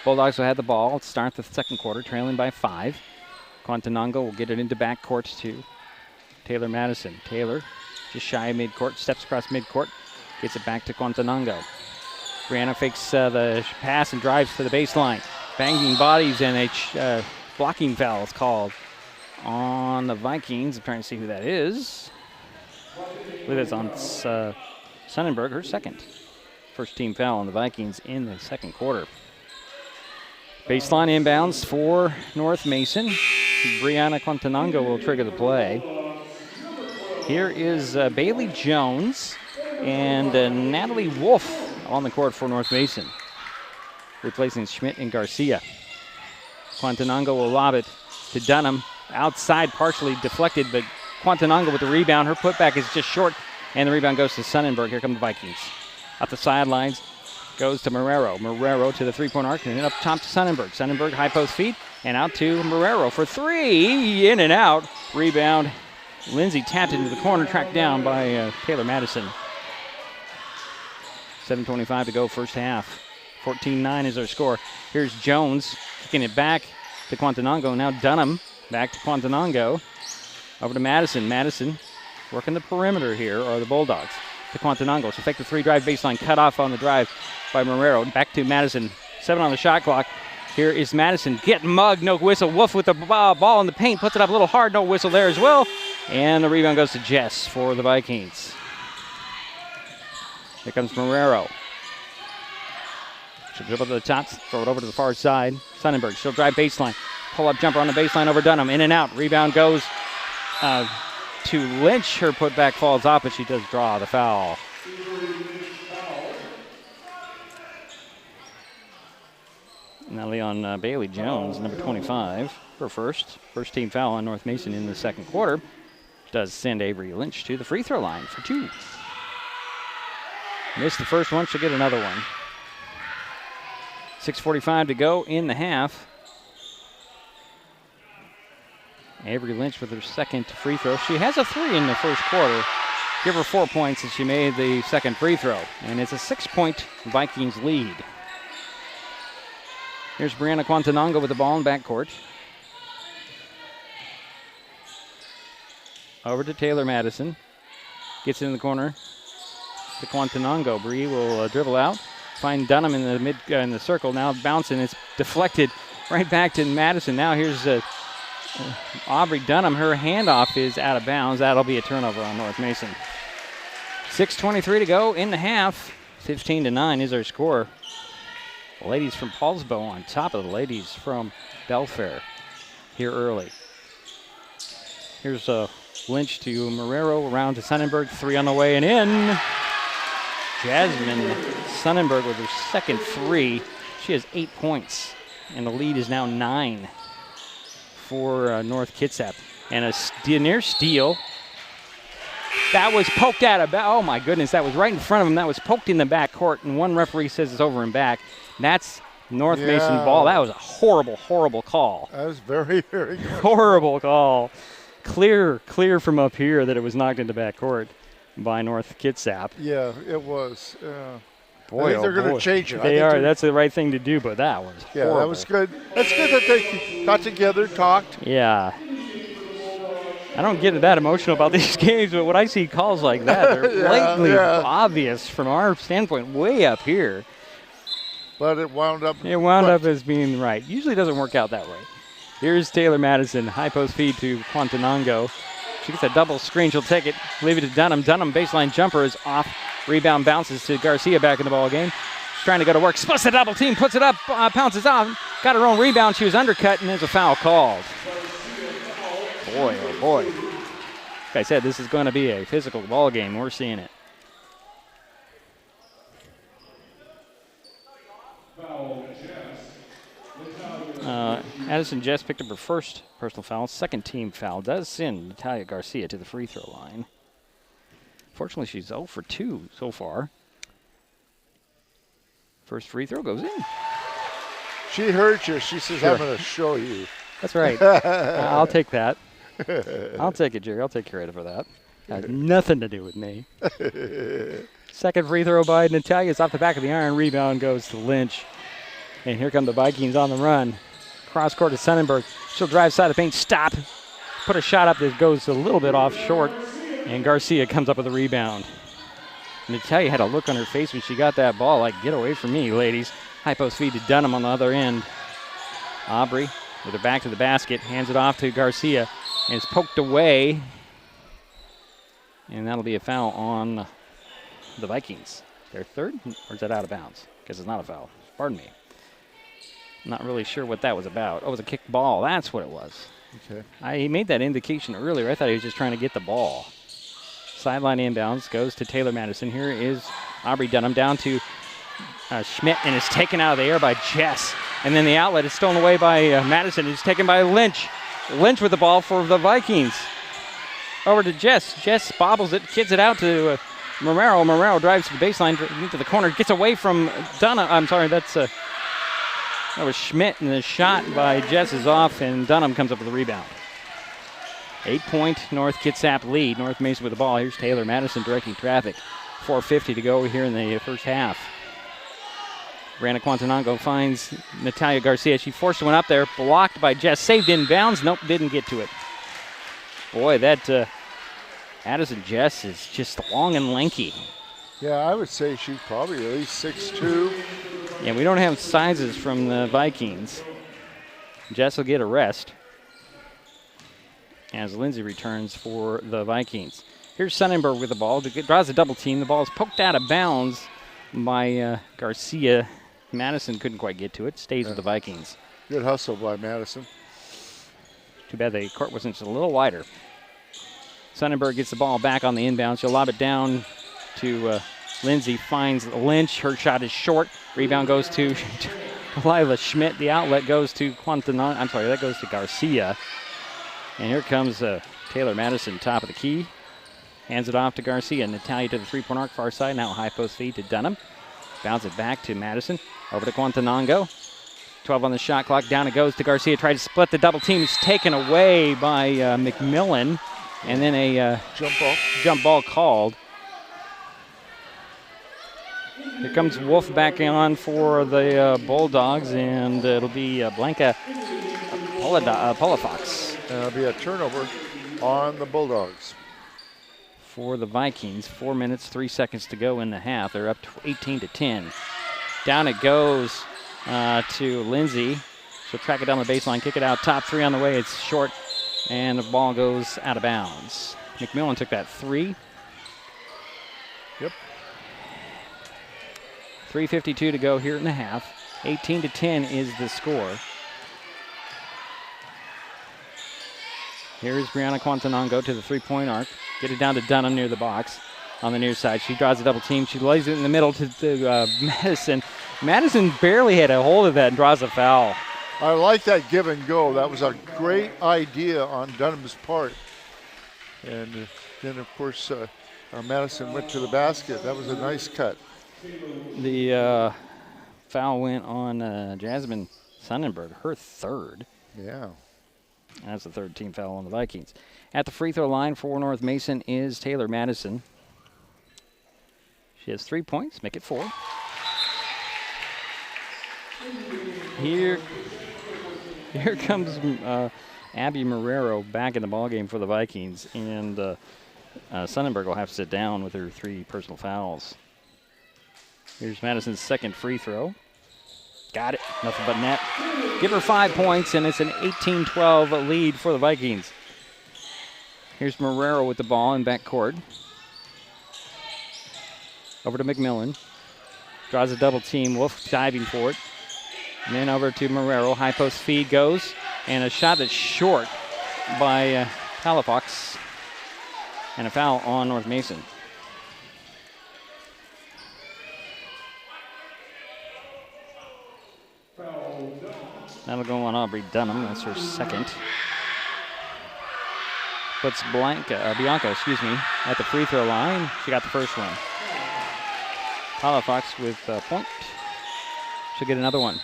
Bulldogs will have the ball. Let's start the second quarter, trailing by 5. Quantanango will get it into backcourt to Taylor Madison. Taylor, just shy of midcourt, steps across midcourt, gets it back to Quantanango. Brianna fakes the pass and drives to the baseline. Banging bodies, and a blocking foul is called on the Vikings. I'm trying to see who that is. I believe it's on Sonnenberg, her second. First team foul on the Vikings in the second quarter. Baseline inbounds for North Mason. Brianna Quantanango will trigger the play. Here is Bailey Jones and Natalie Wolf on the court for North Mason, replacing Schmidt and Garcia. Quantanango will lob it to Dunham. Outside, partially deflected, but Quantanango with the rebound. Her putback is just short, and the rebound goes to Sonnenberg. Here come the Vikings. Up the sidelines, goes to Marrero. Marrero to the three-point arc, and then up top to Sonnenberg. Sonnenberg, high post feed, and out to Marrero for 3. In and out. Rebound. Lindsay tapped into the corner, tracked down by Taylor Madison. 7:25 to go, first half. 14-9 is our score. Here's Jones kicking it back to Quantanango. Now Dunham back to Quantanango. Over to Madison. Madison working the perimeter here, or the Bulldogs, to Quantanango. So fake the 3-drive baseline, cut off on the drive by Marrero. Back to Madison. 7 on the shot clock. Here is Madison. Get mugged, no whistle. Wolf with the ball in the paint. Puts it up a little hard, no whistle there as well. And the rebound goes to Jess for the Vikings. Here comes Marrero. She'll dribble to the top, throw it over to the far side. Sonnenberg, she'll drive baseline. Pull-up jumper on the baseline over Dunham. In and out. Rebound goes to Lynch. Her putback falls off, but she does draw the foul. Now Leon Bailey Jones, number 25, her first team foul on North Mason in the second quarter, does send Avery Lynch to the free throw line for 2. Missed the first one, she'll get another one. 6:45 to go in the half. Avery Lynch with her second free throw. She has a 3 in the first quarter. Give her 4 points as she made the second free throw. And it's a 6-point Vikings lead. Here's Brianna Quantanango with the ball in backcourt. Over to Taylor Madison. Gets in the corner to Quantanango. Bree will dribble out. Find Dunham in the in the circle. Now bouncing. It's deflected right back to Madison. Now here's Aubrey Dunham. Her handoff is out of bounds. That'll be a turnover on North Mason. 6:23 to go in the half. 15-9 is our score. The ladies from Paulsbo on top of the ladies from Belfair here early. Here's Lynch to Marrero, around to Sonnenberg. 3 on the way and in. Jasmine Sonnenberg with her second 3. She has 8 points, and the lead is now 9 for North Kitsap. And a near steal. That was poked out of, oh my goodness, that was right in front of him. That was poked in the back court, and one referee says it's over and back. That's North Mason ball. That was a horrible, horrible call. That was very, very good. Horrible call. Clear from up here that it was knocked into back court by North Kitsap. Yeah, it was. Boy, I think they're going to change it. They are. That's the right thing to do, but that was horrible. That was good. That's good that they got together, talked. Yeah. I don't get that emotional about these games, but when I see calls like that, they're blatantly obvious from our standpoint, way up here. But it wound up. It wound up as being right. Usually doesn't work out that way. Here's Taylor Madison, high post feed to Quantanango. She gets a double screen. She'll take it, leave it to Dunham. Dunham baseline jumper is off. Rebound bounces to Garcia back in the ball game. She's trying to go to work. Splits the double team, puts it up, pounces off. Got her own rebound. She was undercut, and there's a foul called. Boy, oh boy. Like I said, this is going to be a physical ball game. We're seeing it. Addison Jess picked up her first personal foul. Second team foul does send Natalia Garcia to the free throw line. Fortunately, she's 0 for 2 so far. First free throw goes in. She hurt you. She says, Sure. I'm going to show you. That's right. I'll take that. I'll take it, Jerry. I'll take credit for that. Has nothing to do with me. Second free throw by Natalia is off the back of the iron. Rebound goes to Lynch. And here come the Vikings on the run. Cross court to Sonnenberg. She'll drive side of the paint. Stop. Put a shot up that goes a little bit off short. And Garcia comes up with a rebound. Natalia had a look on her face when she got that ball, like, get away from me, ladies. High post feed to Dunham on the other end. Aubrey with her back to the basket, hands it off to Garcia, and it's poked away. And that'll be a foul on the Vikings. Their third, or is that out of bounds? Because it's not a foul. Pardon me. Not really sure what that was about. Oh, it was a kicked ball. That's what it was. Okay. He made that indication earlier. I thought he was just trying to get the ball. Sideline inbounds goes to Taylor Madison. Here is Aubrey Dunham down to Schmidt, and it's taken out of the air by Jess. And then the outlet is stolen away by Madison. It's taken by Lynch. Lynch with the ball for the Vikings. Over to Jess. Jess bobbles it, kids it out to Marrero. Marrero drives to the baseline, into the corner, gets away from Dunham. I'm sorry, that was Schmidt, and the shot by Jess is off, and Dunham comes up with the rebound. 8-point North Kitsap lead. North Mason with the ball. Here's Taylor Madison directing traffic. 4:50 to go here in the first half. Brianna Quantanango finds Natalia Garcia. She forced one up there, blocked by Jess. Saved in bounds. Nope, didn't get to it. Boy, that Addison Jess is just long and lanky. Yeah, I would say she's probably at least 6'2". Yeah, we don't have sizes from the Vikings. Jess will get a rest as Lindsay returns for the Vikings. Here's Sonnenberg with the ball. Draws a double team. The ball is poked out of bounds by Garcia. Madison couldn't quite get to it. Stays with the Vikings. Good hustle by Madison. Too bad the court wasn't just a little wider. Sonnenberg gets the ball back on the inbound. She'll lob it down to Lindsay. Finds Lynch. Her shot is short. Rebound goes to Lila Schmidt. The outlet goes to that goes to Garcia. And here comes Taylor Madison, top of the key. Hands it off to Garcia. Natalia to the three-point arc, far side. Now high post feed to Dunham. Bounce it back to Madison. Over to Quantanango. 12 on the shot clock. Down it goes to Garcia. Tried to split the double team. It's taken away by McMillan. And then a jump ball called. Here comes Wolf back on for the Bulldogs, and it'll be Blanca Polafox. It'll be a turnover on the Bulldogs. For the Vikings, 4 minutes, 3 seconds to go in the half. They're up 18-10. Down it goes to Lindsay. She'll track it down the baseline, kick it out. Top three on the way. It's short, and the ball goes out of bounds. McMillan took that three. Yep. 3:52 to go here in the half. 18-10 is the score. Here's Brianna Quantanango to the three-point arc. Get it down to Dunham near the box on the near side. She draws a double team. She lays it in the middle to Madison. Madison barely had a hold of that and draws a foul. I like that give and go. That was a great idea on Dunham's part. And then, of course, Madison went to the basket. That was a nice cut. The foul went on Jasmine Sonnenberg, her third. Yeah. That's the third team foul on the Vikings. At the free throw line for North Mason is Taylor Madison. She has 3 points, make it 4. Here comes Abby Marrero back in the ballgame for the Vikings, and Sonnenberg will have to sit down with her 3 personal fouls. Here's Madison's second free throw. Got it. Nothing but net. Give her 5 points, and it's an 18-12 lead for the Vikings. Here's Marrero with the ball in backcourt. Over to McMillan. Draws a double team. Wolf diving for it. And then over to Marrero. High post feed goes. And a shot that's short by Palafox. And a foul on North Mason. That'll go on Aubrey Dunham. That's her second. Puts Bianca, at the free throw line. She got the first one. Palafox with point. She'll get another one.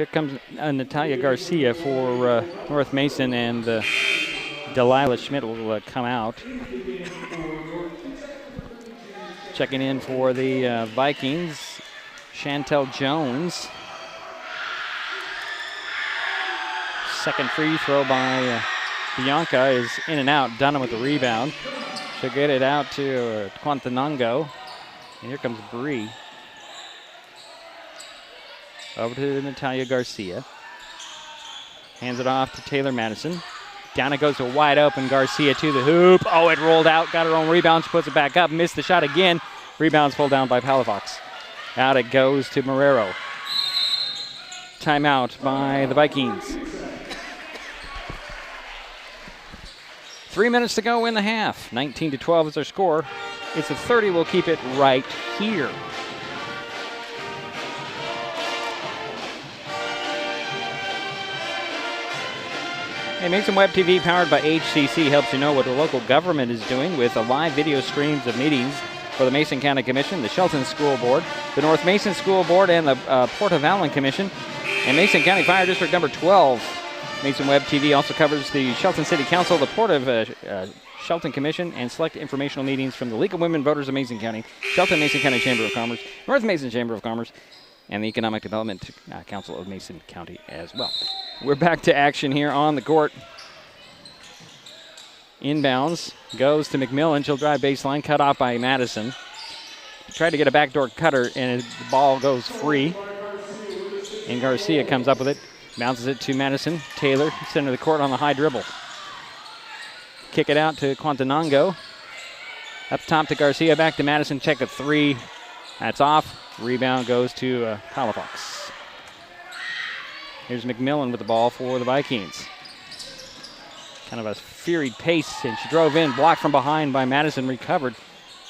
Here comes Natalia Garcia for North Mason, and Delilah Schmidt will come out. Checking in for the Vikings, Chantel Jones. Second free throw by Bianca is in and out. Dunham with the rebound. She'll get it out to Quantanango. And here comes Bree. Over to Natalia Garcia. Hands it off to Taylor Madison. Down it goes to wide open Garcia to the hoop. Oh, it rolled out. Got her own rebound. She puts it back up. Missed the shot again. Rebounds pulled down by Palafox. Out it goes to Marrero. Timeout by the Vikings. 3 minutes to go in the half. 19-12 is our score. It's a 30. We'll keep it right here. Hey, Mason Web TV, powered by HCC, helps you know what the local government is doing with a live video streams of meetings for the Mason County Commission, the Shelton School Board, the North Mason School Board, and the Port of Allen Commission, and Mason County Fire District number 12. Mason Web TV also covers the Shelton City Council, the Port of Shelton Commission, and select informational meetings from the League of Women Voters of Mason County, Shelton Mason County Chamber of Commerce, North Mason Chamber of Commerce, and the Economic Development Council of Mason County as well. We're back to action here on the court. Inbounds goes to McMillan. She'll drive baseline, cut off by Madison. Tried to get a backdoor cutter, and the ball goes free. And Garcia comes up with it. Bounces it to Madison. Taylor, center of the court on the high dribble. Kick it out to Quantanango. Up top to Garcia, back to Madison. Check a three. That's off. Rebound goes to Palafox. Here's McMillan with the ball for the Vikings. Kind of a furied pace, and she drove in, blocked from behind by Madison, recovered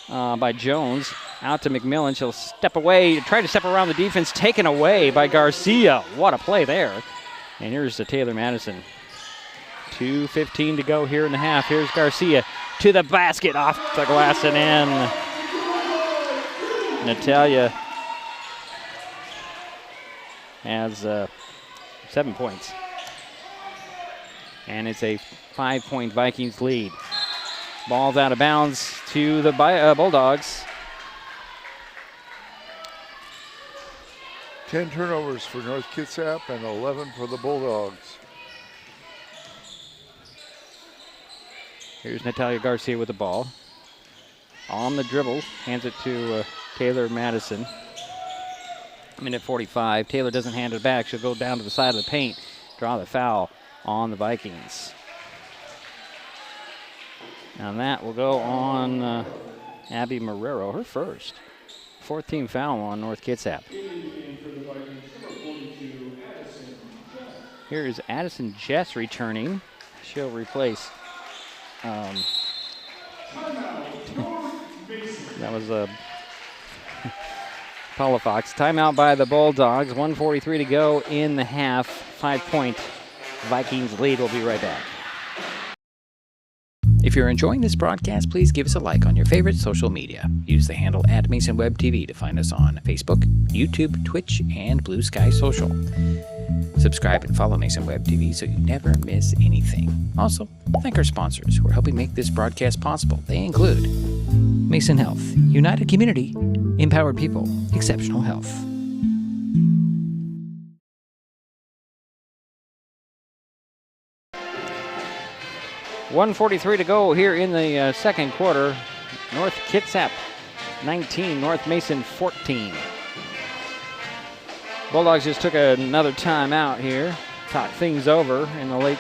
by Jones. Out to McMillan. She'll step away, try to step around the defense, taken away by Garcia. What a play there. And here's the Taylor Madison. 2:15 to go here in the half. Here's Garcia to the basket, off the glass and in. Natalia has 7 points. And it's a 5-point Vikings lead. Ball's out of bounds to the Bulldogs. 10 turnovers for North Kitsap and 11 for the Bulldogs. Here's Natalia Garcia with the ball. On the dribble, hands it to Taylor Madison. Minute 45. Taylor doesn't hand it back. She'll go down to the side of the paint, draw the foul on the Vikings. And that will go on Abby Marrero, her first. 14th foul on North Kitsap. Here is Addison Jess returning. She'll replace. That was Palafox. Timeout by the Bulldogs. 1:43 to go in the half. 5-point Vikings lead. We'll be right back. If you're enjoying this broadcast, please give us a like on your favorite social media. Use the handle @MasonWebTV to find us on Facebook, YouTube, Twitch, and Blue Sky Social. Subscribe and follow Mason Web TV so you never miss anything. Also, thank our sponsors who are helping make this broadcast possible. They include Mason Health, United Community, Empowered People, Exceptional Health. .143 to go here in the second quarter. North Kitsap 19, North Mason 14. Bulldogs just took another timeout here. Talk things over in the late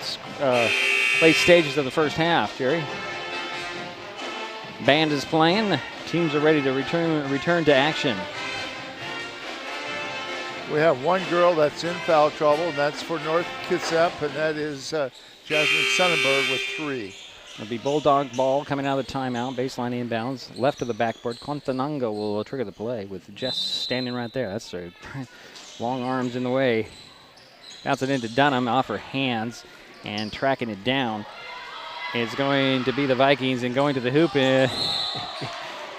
stages of the first half, Jerry. Band is playing. The teams are ready to return to action. We have one girl that's in foul trouble, and that's for North Kitsap, and that is Jasmine Sonnenberg with 3. It'll be Bulldog ball coming out of the timeout, baseline inbounds, left of the backboard. Quantanango will trigger the play with Jess standing right there. That's right. Long arms in the way. Bounce it into Dunham off her hands and tracking it down. It's going to be the Vikings, and going to the hoop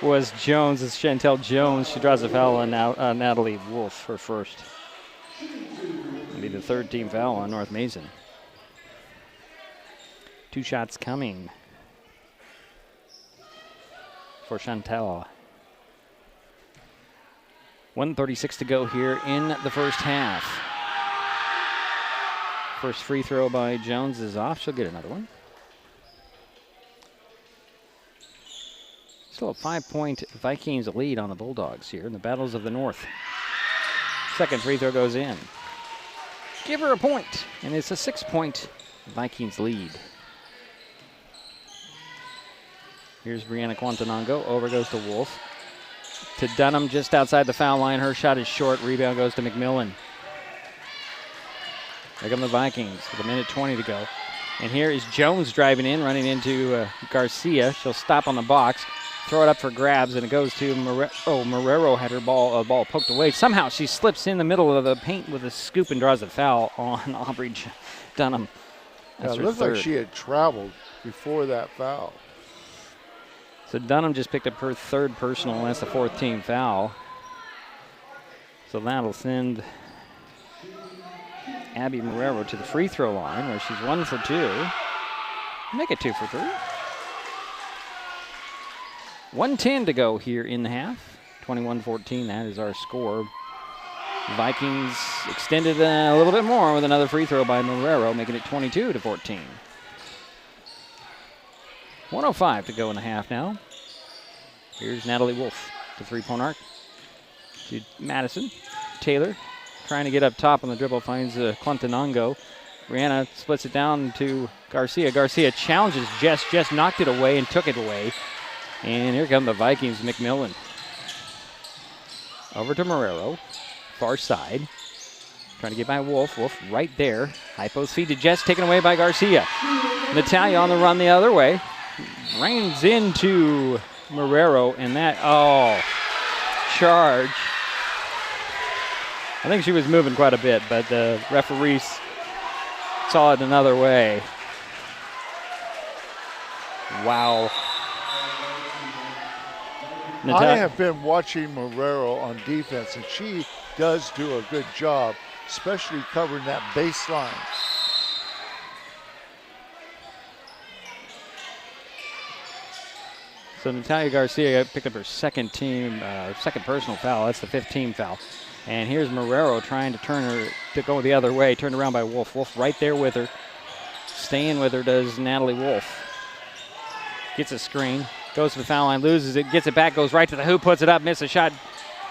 was Jones. It's Chantel Jones. She draws a foul on Natalie Wolf, her first. It'll be the third team foul on North Mason. 2 shots coming for Chantel. 1:36 to go here in the first half. First free throw by Jones is off. She'll get another one. Still a 5-point Vikings lead on the Bulldogs here in the Battles of the North. Second free throw goes in. Give her a point, and it's a 6-point Vikings lead. Here's Brianna Quantanongo. Over goes to Wolf. To Dunham just outside the foul line. Her shot is short. Rebound goes to McMillan. There come the Vikings with 1:20 to go. And here is Jones driving in, running into Garcia. She'll stop on the box, throw it up for grabs, and it goes to Marrero had her ball poked away. Somehow she slips in the middle of the paint with a scoop and draws a foul on Aubrey Dunham. It looked like she had traveled before that foul. So Dunham just picked up her third personal, and that's the 4th team foul. So that'll send Abby Marrero to the free throw line, where she's 1 for 2. Make it 2 for 3. 1:10 to go here in the half. 21-14, that is our score. Vikings extended a little bit more with another free throw by Marrero, making it 22-14. 1:05 to go in the half now. Here's Natalie Wolf to three-point arc. To Madison. Taylor trying to get up top on the dribble, finds Quantanongo. Brianna splits it down to Garcia. Garcia challenges Jess. Jess knocked it away and took it away. And here come the Vikings, McMillan. Over to Marrero. Far side. Trying to get by Wolf. Wolf right there. High post feed to Jess, taken away by Garcia. Natalia on the run the other way. Reins into Marrero, and that, charge. I think she was moving quite a bit, but the referees saw it another way. Wow. I have been watching Marrero on defense, and she does do a good job, especially covering that baseline. So Natalia Garcia picked up her second personal foul. That's the 5th team foul. And here's Marrero trying to turn her to go the other way. Turned around by Wolf. Wolf right there with her. Staying with her does Natalie Wolf. Gets a screen. Goes to the foul line. Loses it. Gets it back. Goes right to the hoop. Puts it up. Misses a shot.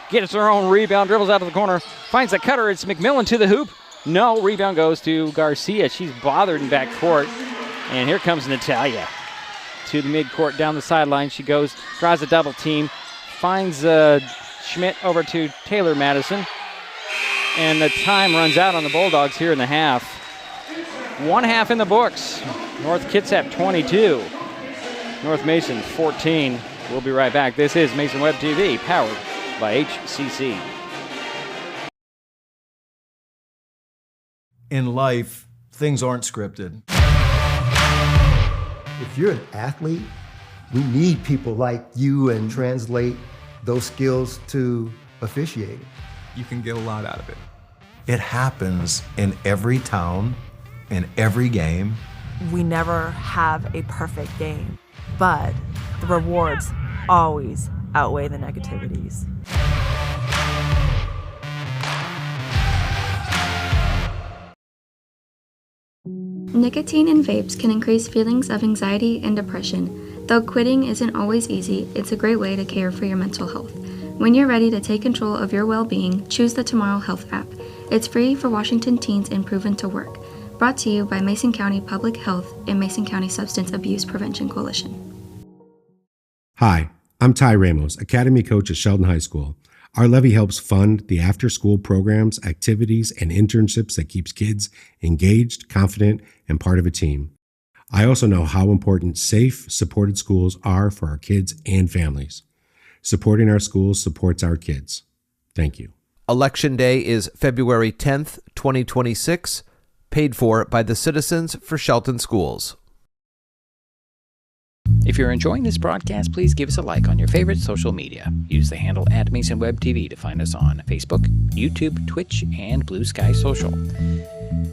Gets her own rebound. Dribbles out of the corner. Finds the cutter. It's McMillan to the hoop. No. Rebound goes to Garcia. She's bothered in backcourt. And here comes Natalia. To the midcourt, down the sideline. She goes, draws a double team, finds Schmidt over to Taylor Madison. And the time runs out on the Bulldogs here in the half. 1 half in the books. North Kitsap 22. North Mason 14. We'll be right back. This is Mason Web TV, powered by HCC. In life, things aren't scripted. If you're an athlete, we need people like you and translate those skills to officiating. You can get a lot out of it. It happens in every town, in every game. We never have a perfect game, but the rewards always outweigh the negativities. Nicotine in vapes can increase feelings of anxiety and depression. Though quitting isn't always easy, it's a great way to care for your mental health. When you're ready to take control of your well-being, choose the Tomorrow Health app. It's free for Washington teens and proven to work. Brought to you by Mason County Public Health and Mason County Substance Abuse Prevention Coalition. Hi, I'm Ty Ramos, Academy Coach at Sheldon High School. Our levy helps fund the after-school programs, activities, and internships that keeps kids engaged, confident, and part of a team. I also know how important safe, supported schools are for our kids and families. Supporting our schools supports our kids. Thank you. Election Day is February 10th, 2026, paid for by the Citizens for Shelton Schools. If you're enjoying this broadcast, please give us a like on your favorite social media. Use the handle @MasonWebTV to find us on Facebook, YouTube, Twitch, and Blue Sky Social.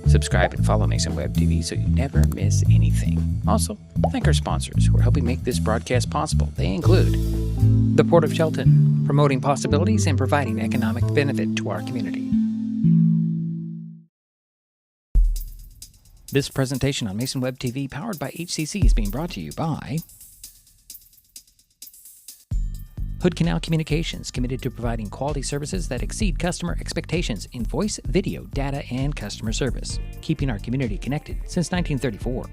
Subscribe and follow Mason Web TV so you never miss anything. Also, thank our sponsors who are helping make this broadcast possible. They include the Port of Shelton, promoting possibilities and providing economic benefit to our community. This presentation on Mason Web TV, powered by HCC, is being brought to you by Hood Canal Communications, committed to providing quality services that exceed customer expectations in voice, video, data, and customer service, keeping our community connected since 1934.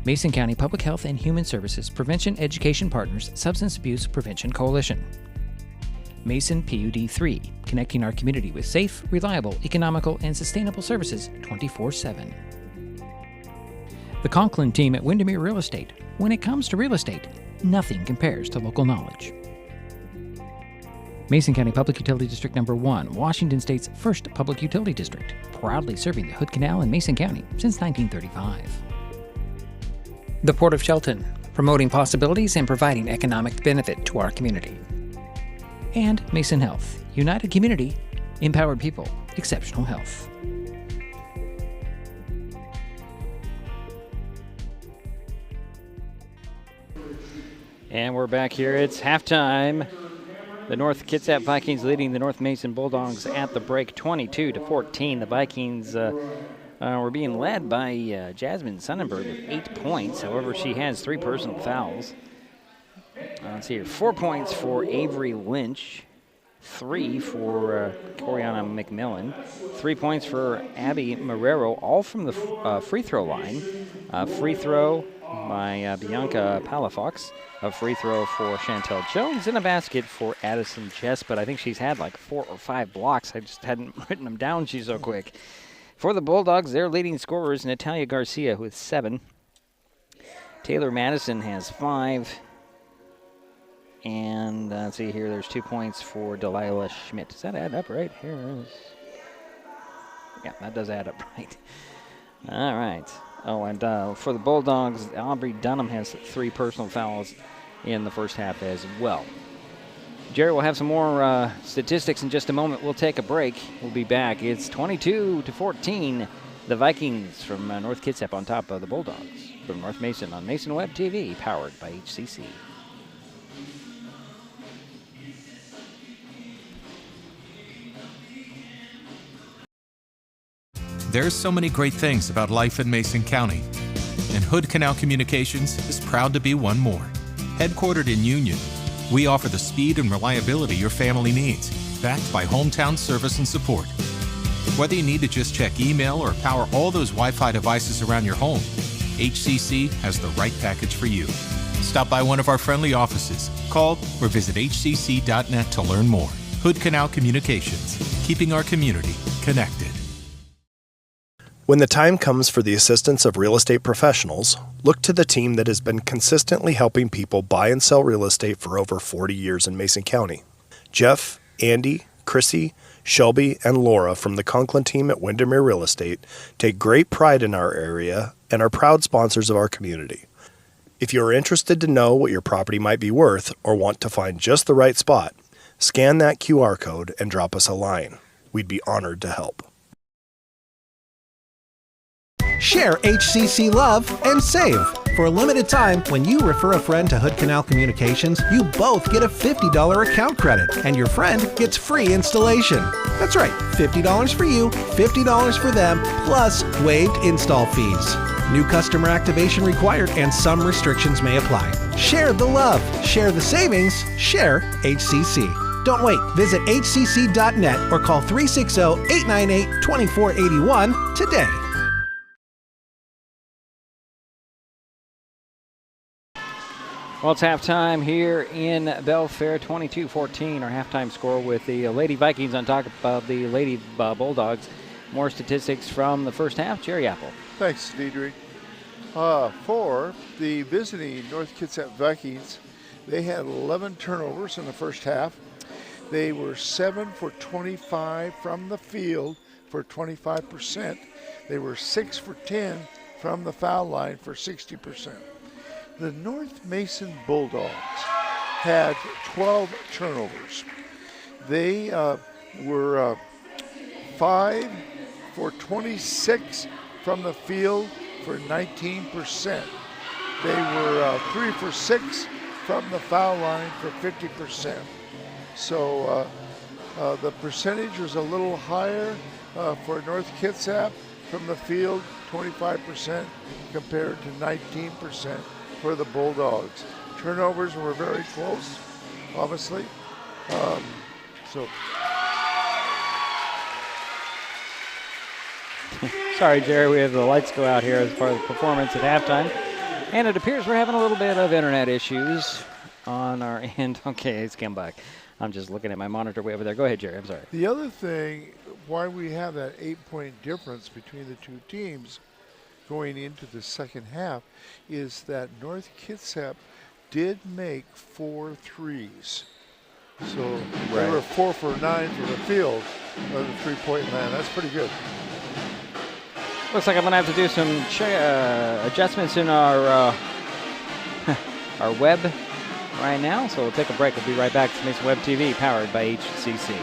Mason County Public Health and Human Services Prevention Education Partners Substance Abuse Prevention Coalition. Mason PUD 3, connecting our community with safe, reliable, economical, and sustainable services 24/7. The Conklin team at Windermere Real Estate. When it comes to real estate, nothing compares to local knowledge. Mason County Public Utility District Number 1, Washington State's first public utility district, proudly serving the Hood Canal in Mason County since 1935. The Port of Shelton, promoting possibilities and providing economic benefit to our community. And Mason Health, united community, empowered people, exceptional health. And we're back here. It's halftime. The North Kitsap Vikings leading the North Mason Bulldogs at the break 22-14. The Vikings were being led by Jasmine Sonnenberg with 8 points. However, she has 3 personal fouls. Let's see here. 4 points for Avery Lynch. 3 for Coriana McMillan. 3 points for Abby Marrero, all from the free throw line. Free throw by Bianca Palafox. A free throw for Chantel Jones, and a basket for Addison Jess, but I think she's had like 4 or 5 blocks. I just hadn't written them down. She's so quick. For the Bulldogs, their leading scorers, Natalia Garcia with 7. Taylor Madison has 5. And let's see here, there's 2 points for Delilah Schmidt. Does that add up right? Here it is. Yeah, that does add up right. All right. Oh, and for the Bulldogs, Aubrey Dunham has 3 personal fouls in the first half as well. Jerry will have some more statistics in just a moment. We'll take a break. We'll be back. It's 22-14. The Vikings from North Kitsap on top of the Bulldogs from North Mason on Mason Web TV, powered by HCC. There's so many great things about life in Mason County, and Hood Canal Communications is proud to be one more. Headquartered in Union, we offer the speed and reliability your family needs, backed by hometown service and support. Whether you need to just check email or power all those Wi-Fi devices around your home, HCC has the right package for you. Stop by one of our friendly offices, call or visit hcc.net to learn more. Hood Canal Communications, keeping our community connected. When the time comes for the assistance of real estate professionals, look to the team that has been consistently helping people buy and sell real estate for over 40 years in Mason County. Jeff, Andy, Chrissy, Shelby, and Laura from the Conklin team at Windermere Real Estate take great pride in our area and are proud sponsors of our community. If you are interested to know what your property might be worth or want to find just the right spot, scan that QR code and drop us a line. We'd be honored to help. Share HCC love and save. For a limited time, when you refer a friend to Hood Canal Communications, you both get a $50 account credit, and your friend gets free installation. That's right, $50 for you, $50 for them, plus waived install fees. New customer activation required, and some restrictions may apply. Share the love, share the savings, share HCC. Don't wait. Visit hcc.net or call 360-898-2481 today. Well, it's halftime here in Belfair, 22-14, our halftime score with the Lady Vikings on top of the Lady Bulldogs. More statistics from the first half. Jerry Apple. Thanks, Deidre. For the visiting North Kitsap Vikings, they had 11 turnovers in the first half. They were 7 for 25 from the field for 25%. They were 6 for 10 from the foul line for 60%. The North Mason Bulldogs had 12 turnovers. They were 5 for 26 from the field for 19%. They were 3 for 6 from the foul line for 50%. So the percentage was a little higher for North Kitsap from the field, 25% compared to 19% for the Bulldogs. Turnovers were very close, obviously. Sorry, Jerry, we have the lights go out here as part of the performance at halftime. And it appears we're having a little bit of internet issues on our end. Okay, it's come back. I'm just looking at my monitor way over there. Go ahead, Jerry. I'm sorry. The other thing, why we have that 8-point difference between the two teams going into the second half, is that North Kitsap did make 4 threes. So they were 4 for 9 from the field of the 3-point land. That's pretty good. Looks like I'm going to have to do some adjustments in our our web right now, so we'll take a break. We'll be right back. It's Mason Web TV, powered by HCC.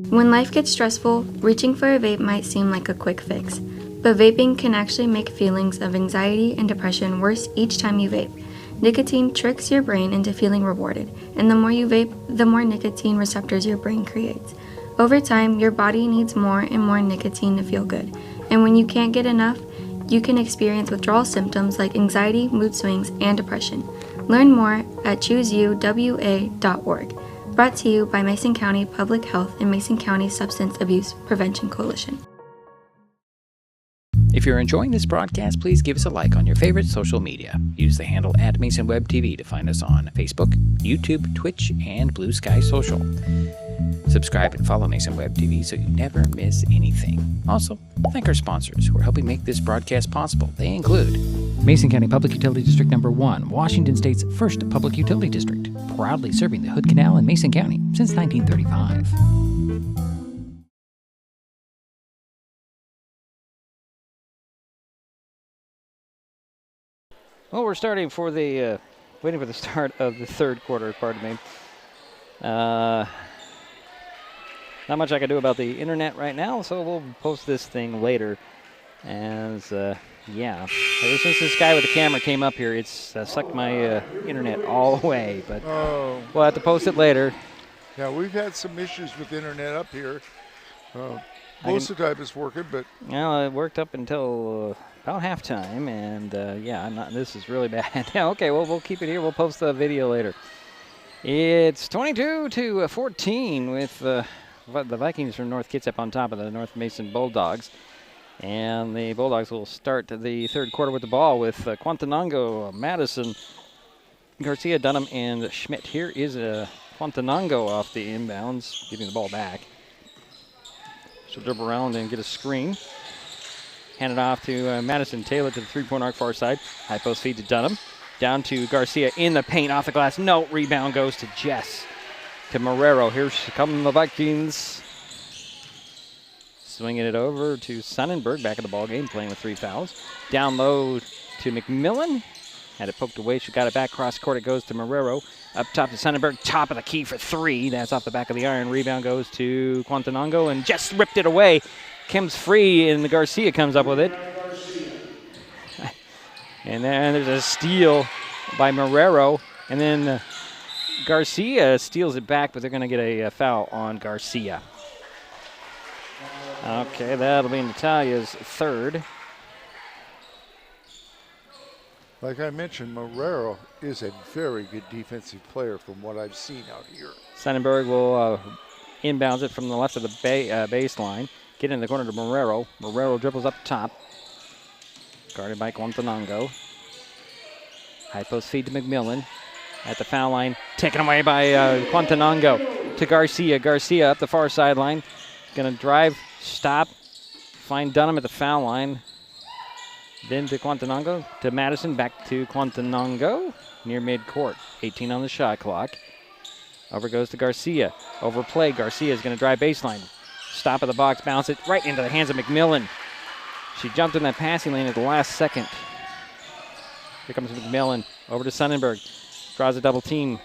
When life gets stressful, reaching for a vape might seem like a quick fix, but vaping can actually make feelings of anxiety and depression worse each time you vape. Nicotine tricks your brain into feeling rewarded, and the more you vape, the more nicotine receptors your brain creates. Over time, your body needs more and more nicotine to feel good, and when you can't get enough, you can experience withdrawal symptoms like anxiety, mood swings, and depression. Learn more at chooseyouwa.org. Brought to you by Mason County Public Health and Mason County Substance Abuse Prevention Coalition. If you're enjoying this broadcast, please give us a like on your favorite social media. Use the handle @MasonWebTV to find us on Facebook, YouTube, Twitch, and Blue Sky Social. Subscribe and follow Mason Web TV so you never miss anything. Also, thank our sponsors who are helping make this broadcast possible. They include Mason County Public Utility District Number 1, Washington State's first public utility district, proudly serving the Hood Canal in Mason County since 1935. Well, we're starting for the, waiting for the start of the third quarter, pardon me. Not much I can do about the internet right now, so we'll post this thing later. As, yeah, ever since this guy with the camera came up here, it's sucked my internet all away, but we'll have to post it later. Yeah, we've had some issues with the internet up here. Most of the time it's working, but... Well, it worked up until about halftime, and yeah, this is really bad. Yeah, okay, well, we'll keep it here. We'll post the video later. It's 22-14 with the Vikings from North Kitsap on top of the North Mason Bulldogs. And the Bulldogs will start the third quarter with the ball with Quantanango, Madison, Garcia, Dunham, and Schmidt. Here is Quantanango off the inbounds, giving the ball back. She'll dribble around and get a screen. Hand it off to Madison. Taylor to the three-point arc far side. High post feed to Dunham. Down to Garcia in the paint, off the glass. No, rebound goes to Jess. To Marrero. Here come the Vikings. Swinging it over to Sonnenberg, back of the ball game, playing with 3 fouls. Down low to McMillan. Had it poked away. She got it back. Cross court it goes to Marrero. Up top to Sonnenberg. Top of the key for 3. That's off the back of the iron. Rebound goes to Quantanango and just ripped it away. Kim's free and Garcia comes up with it. And then there's a steal by Marrero. And then Garcia steals it back, but they're going to get a foul on Garcia. Okay, that'll be Natalia's third. Like I mentioned, Marrero is a very good defensive player from what I've seen out here. Sonnenberg will inbounds it from the left of the baseline. Get in the corner to Marrero. Marrero dribbles up top. Guarded by Quantanango. High post feed to McMillan. At the foul line. Taken away by Quantanango to Garcia. Garcia up the far sideline. Going to drive, stop, find Dunham at the foul line. Then to Quantanango, to Madison, back to Quantanango, near midcourt. 18 on the shot clock. Over goes to Garcia. Overplay, Garcia is going to drive baseline. stop of the box, bounce it right into the hands of McMillan. She jumped in that passing lane at the last second. Here comes McMillan over to Sonnenberg. Draws a double team.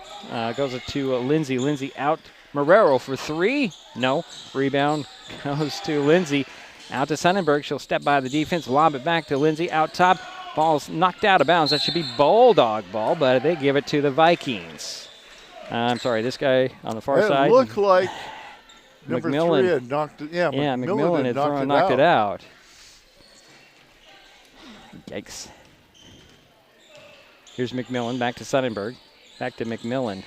Goes it to Lindsay. Lindsay out. Marrero for three. No. Rebound goes to Lindsay. Out to Sonnenberg. She'll step by the defense, lob it back to Lindsay out top. Ball's knocked out of bounds. That should be Bulldog ball, but they give it to the Vikings. I'm sorry, this guy on the far side. It looked like number McMillan 3 had knocked it. Yeah, McMillan had knocked it out. Yikes. Here's McMillan back to Sonnenberg. Back to McMillan.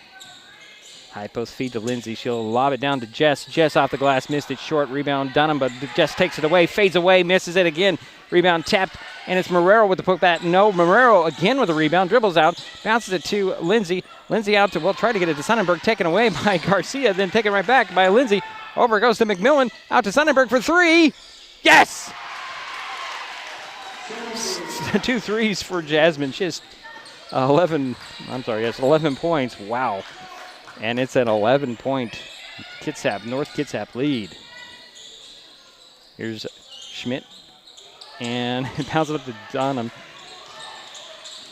High post feed to Lindsay. She'll lob it down to Jess. Jess off the glass, missed it short. Rebound Dunham, but Jess takes it away, fades away, misses it again. Rebound tapped, and it's Marrero with the putback. No, Marrero again with a rebound, dribbles out, bounces it to Lindsay. Lindsay out to, try to get it to Sonnenberg, taken away by Garcia, then taken right back by Lindsay. Over goes to McMillan, out to Sonnenberg for three. Yes! 2 threes for Jasmine. She has 11 points. Wow. And it's an 11-point North Kitsap lead. Here's Schmidt. And it bounces up to Dunham.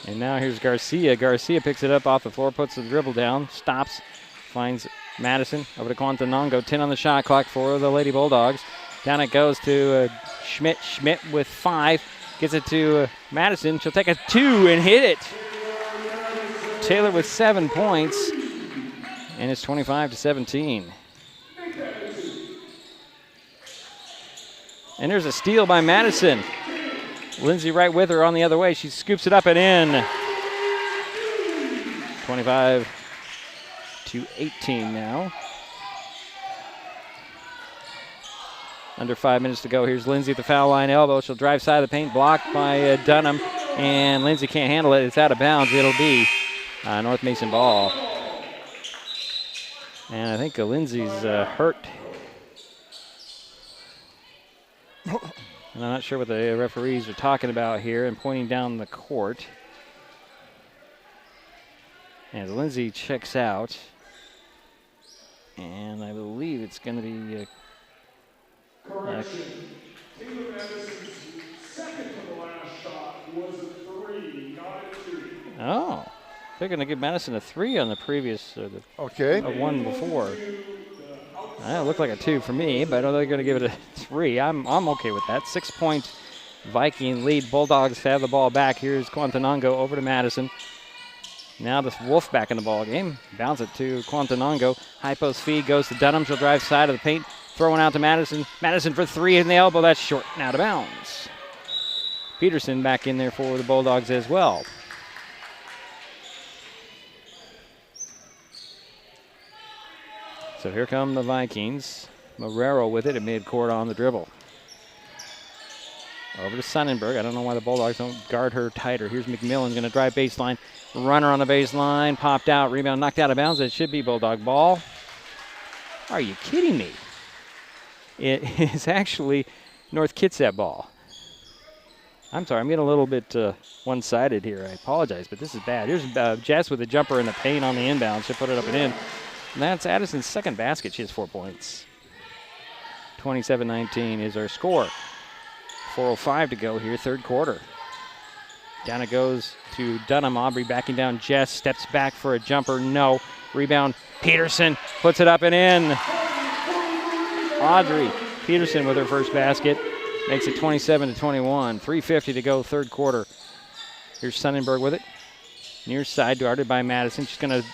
And now here's Garcia. Garcia picks it up off the floor, puts the dribble down, stops, finds Madison over to Quantanongo. 10 on the shot clock for the Lady Bulldogs. Down it goes to Schmidt. Schmidt with 5. Gets it to Madison. She'll take a 2 and hit it. Taylor with 7 points. And it's 25-17. And there's a steal by Madison. Lindsay right with her on the other way. She scoops it up and in. 25-18 now. Under 5 minutes to go. Here's Lindsay at the foul line elbow. She'll drive side of the paint, blocked by Dunham. And Lindsay can't handle it. It's out of bounds. It'll be North Mason ball. And I think Lindsay's hurt. And I'm not sure what the referees are talking about here and pointing down the court. As Lindsay checks out. And I believe it's going to be... Correction. Taylor Madison's second to the last shot was a 3, not a 2. Oh. They're going to give Madison a 3 on the previous, okay, one before. It looked like a 2 for me, but they're going to give it a 3. I'm okay with that. 6-point Viking lead. Bulldogs have the ball back. Here's Quantanongo over to Madison. Now the Wolf back in the ball game. Bounce it to Quantanongo. High post feed goes to Dunham. She'll drive side of the paint. Throwing out to Madison. Madison for 3 in the elbow. That's short and out of bounds. Peterson back in there for the Bulldogs as well. So here come the Vikings. Marrero with it at midcourt on the dribble. Over to Sonnenberg. I don't know why the Bulldogs don't guard her tighter. Here's McMillan going to drive baseline. Runner on the baseline. Popped out. Rebound knocked out of bounds. It should be Bulldog ball. Are you kidding me? It is actually North Kitsap ball. I'm sorry. I'm getting a little bit one-sided here. I apologize, but this is bad. Here's Jess with a jumper in the paint on the inbound. She'll put it up and in. And that's Addison's second basket. She has 4 points. 27-19 is our score. 4:05 to go here, third quarter. Down it goes to Dunham. Aubrey backing down Jess. Steps back for a jumper. No. Rebound. Peterson puts it up and in. Audrey Peterson with her first basket. Makes it 27-21. 3:50 to go, third quarter. Here's Sonnenberg with it. Near side, guarded by Madison. She's going to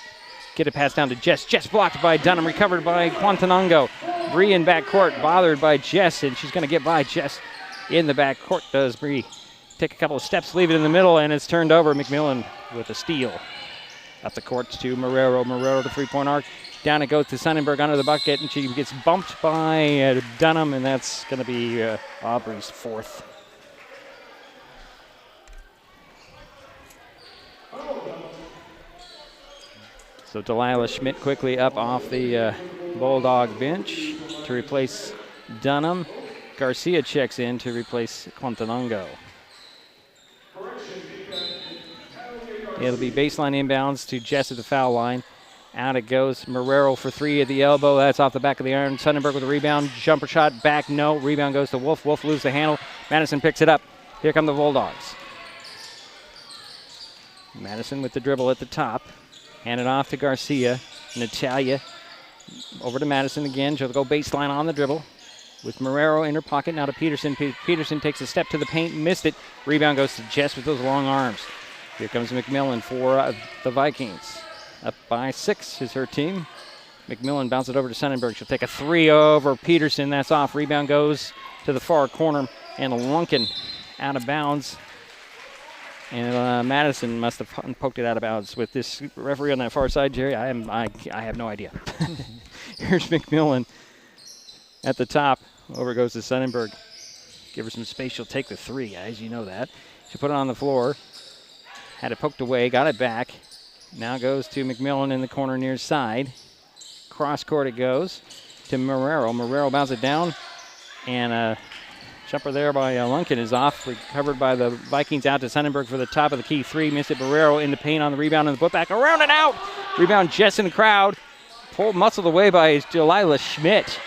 get a pass down to Jess. Jess blocked by Dunham, recovered by Quantanongo. Bree in backcourt, bothered by Jess, and she's going to get by Jess in the backcourt. Does Bree take a couple of steps, leave it in the middle, and it's turned over. McMillan with a steal. Up the court to Marrero. Marrero to three-point arc. Down it goes to Sonnenberg under the bucket, and she gets bumped by Dunham, and that's going to be Aubrey's fourth. So Delilah Schmidt quickly up off the Bulldog bench to replace Dunham. Garcia checks in to replace Quantanongo. It'll be baseline inbounds to Jess at the foul line. Out it goes. Marrero for three at the elbow. That's off the back of the iron. Sonnenberg with a rebound. Jumper shot back. No. Rebound goes to Wolf. Wolf loses the handle. Madison picks it up. Here come the Bulldogs. Madison with the dribble at the top. Hand it off to Garcia. Natalia over to Madison again. She'll go baseline on the dribble. With Marrero in her pocket. Now to Peterson. Peterson takes a step to the paint. Missed it. Rebound goes to Jess with those long arms. Here comes McMillan for the Vikings. Up by 6 is her team. McMillan bounces it over to Sonnenberg. She'll take a three over Peterson. That's off. Rebound goes to the far corner. And Lunkin out of bounds. And Madison must have poked it out of bounds with this referee on that far side, Jerry. I have no idea. Here's McMillan at the top. Over goes to Sonnenberg. Give her some space. She'll take the three, guys. You know that. She'll put it on the floor. Had it poked away. Got it back. Now goes to McMillan in the corner near side. Cross court it goes to Marrero. Marrero bounces it down. And jumper there by Lunkin is off. Recovered by the Vikings out to Sonnenberg for the top of the key three. Missed it. Marrero in the paint on the rebound and the putback. Around and out. Rebound Jess in the crowd. Pulled muscled away by Delilah Schmidt.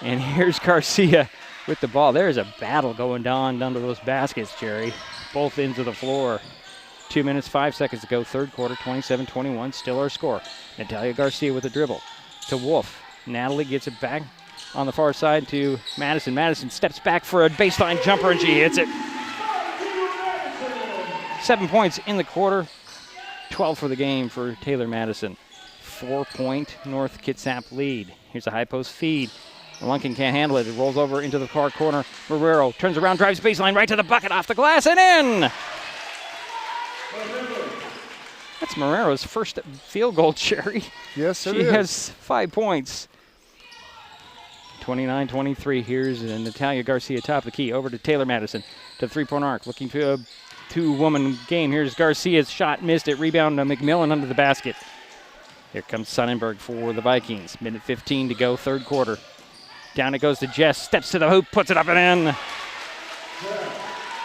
And here's Garcia with the ball. There is a battle going down under those baskets, Jerry. Both ends of the floor. 2 minutes, 5 seconds to go. Third quarter, 27-21. Still our score. Natalia Garcia with the dribble to Wolf. Natalie gets it back on the far side to Madison. Madison steps back for a baseline jumper, and she hits it. 7 points in the quarter. 12 for the game for Taylor Madison. 4-point North Kitsap lead. Here's a high post feed. Lunkin can't handle it. It rolls over into the far corner. Marrero turns around, drives baseline right to the bucket, off the glass, and in! That's Marrero's first field goal, Jerry. Yes, it is. She has 5 points. 29-23. Here's Natalia Garcia, top of the key. Over to Taylor Madison to the three-point arc. Looking for a two-woman game. Here's Garcia's shot. Missed it. Rebound to McMillan under the basket. Here comes Sonnenberg for the Vikings. Minute 15 to go, third quarter. Down it goes to Jess. Steps to the hoop. Puts it up and in.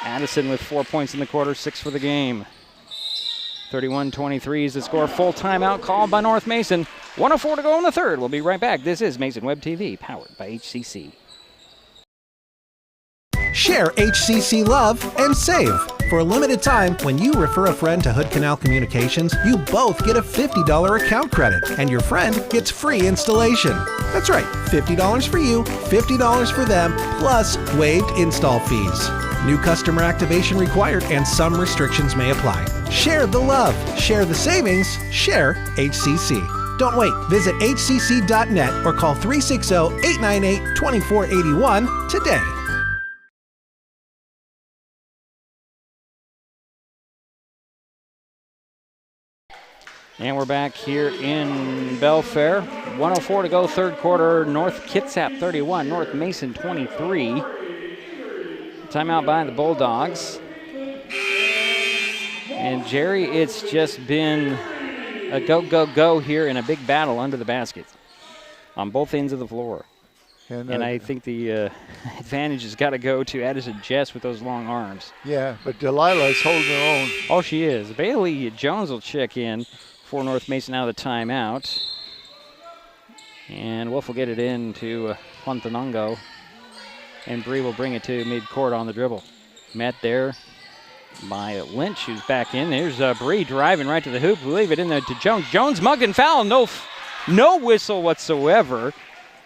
Addison with 4 points in the quarter. 6 for the game. 31-23 is the score. Full timeout called by North Mason. 1:04 to go in the third. We'll be right back. This is Mason Web TV, powered by HCC. Share HCC love and save. For a limited time, when you refer a friend to Hood Canal Communications, you both get a $50 account credit, and your friend gets free installation. That's right, $50 for you, $50 for them, plus waived install fees. New customer activation required, and some restrictions may apply. Share the love, share the savings, share HCC. Don't wait. Visit hcc.net or call 360-898-2481 today. And we're back here in Belfair. 1:04 to go, third quarter. North Kitsap 31, North Mason 23. Timeout by the Bulldogs. And Jerry, it's just been a go here in a big battle under the basket on both ends of the floor. And I think the advantage has got to go to Addison Jess with those long arms. Yeah, but Delilah is holding her own. Oh, she is. Bailey Jones will check in for North Mason out of the timeout. And Wolf will get it in to Quantanongo. And Bree will bring it to midcourt on the dribble. Met there by Lynch, who's back in. There's Bree driving right to the hoop. Leave it in there to Jones. Jones mug and foul. No whistle whatsoever.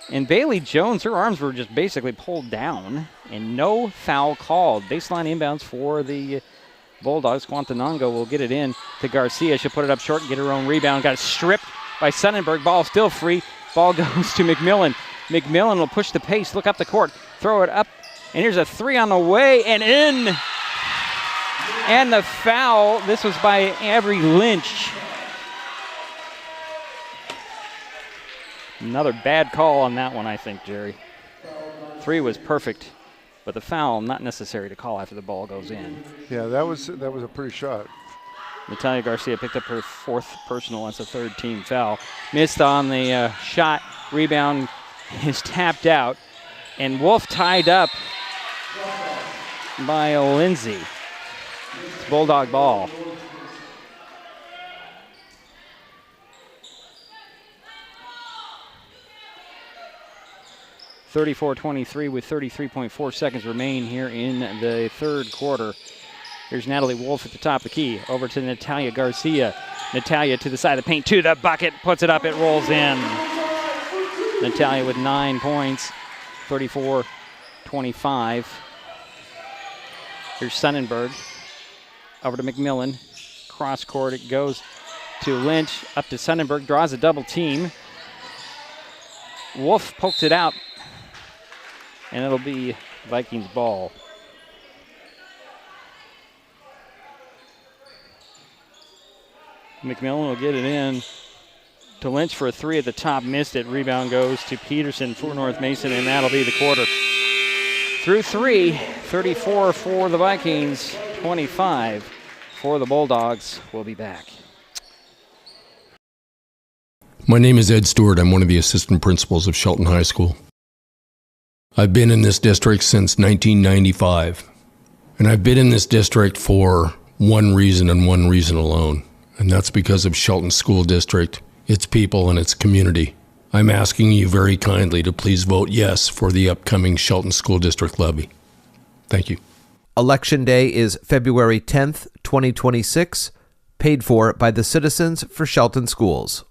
And Bailey Jones, her arms were just basically pulled down. And no foul called. Baseline inbounds for the Bulldogs. Quantanongo will get it in to Garcia. She'll put it up short and get her own rebound. Got it stripped by Sonnenberg. Ball still free. Ball goes to McMillan. McMillan will push the pace, look up the court, throw it up, and here's a three on the way and in. And the foul, this was by Avery Lynch. Another bad call on that one, I think, Jerry. Three was perfect, but the foul not necessary to call after the ball goes in. Yeah, that was a pretty shot. Natalia Garcia picked up her fourth personal. That's a third team foul. Missed on the shot. Rebound is tapped out. And Wolf tied up by Lindsay. It's Bulldog ball. 34-23 with 33.4 seconds remain here in the third quarter. Here's Natalie Wolf at the top of the key. Over to Natalia Garcia. Natalia to the side of the paint, to the bucket, puts it up, it rolls in. Natalia with 9 points, 34-25. Here's Sonnenberg. Over to McMillan. Cross court, it goes to Lynch. Up to Sonnenberg, draws a double team. Wolf pokes it out, and it'll be Vikings ball. McMillan will get it in to Lynch for a three at the top, missed it. Rebound goes to Peterson for North Mason, and that'll be the quarter. Through three, 34 for the Vikings, 25 for the Bulldogs. We'll be back. My name is Ed Stewart. I'm one of the assistant principals of Shelton High School. I've been in this district since 1995, and I've been in this district for one reason and one reason alone, and that's because of Shelton School District, its people, and its community. I'm asking you very kindly to please vote yes for the upcoming Shelton School District levy. Thank you. Election Day is February 10th, 2026, paid for by the Citizens for Shelton Schools.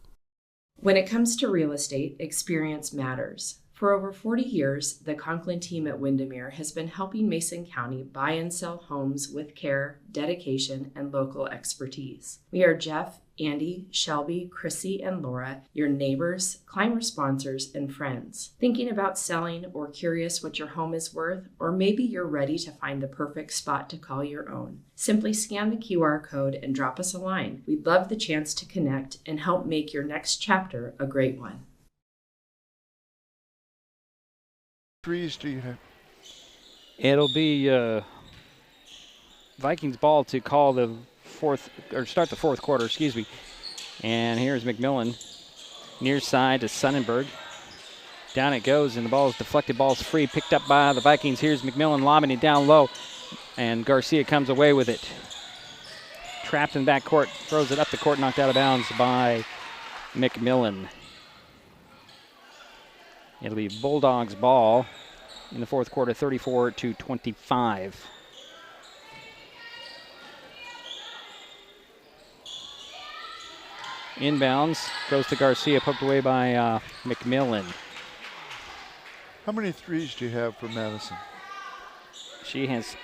When it comes to real estate, experience matters. For over 40 years, the Conklin team at Windermere has been helping Mason County buy and sell homes with care, dedication, and local expertise. We are Jeff, Andy, Shelby, Chrissy, and Laura, your neighbors, climber sponsors, and friends. Thinking about selling or curious what your home is worth, or maybe you're ready to find the perfect spot to call your own. Simply scan the QR code and drop us a line. We'd love the chance to connect and help make your next chapter a great one. Threes do you have? It'll be Vikings ball to call the start the fourth quarter, excuse me. And here's McMillan. Near side to Sonnenberg. Down it goes, and the ball is deflected. Ball's free, picked up by the Vikings. Here's McMillan lobbing it down low, and Garcia comes away with it. Trapped in backcourt, throws it up the court, knocked out of bounds by McMillan. It'll be Bulldogs ball in the fourth quarter, 34-25. Inbounds, goes to Garcia, poked away by McMillan. How many threes do you have for Madison? She has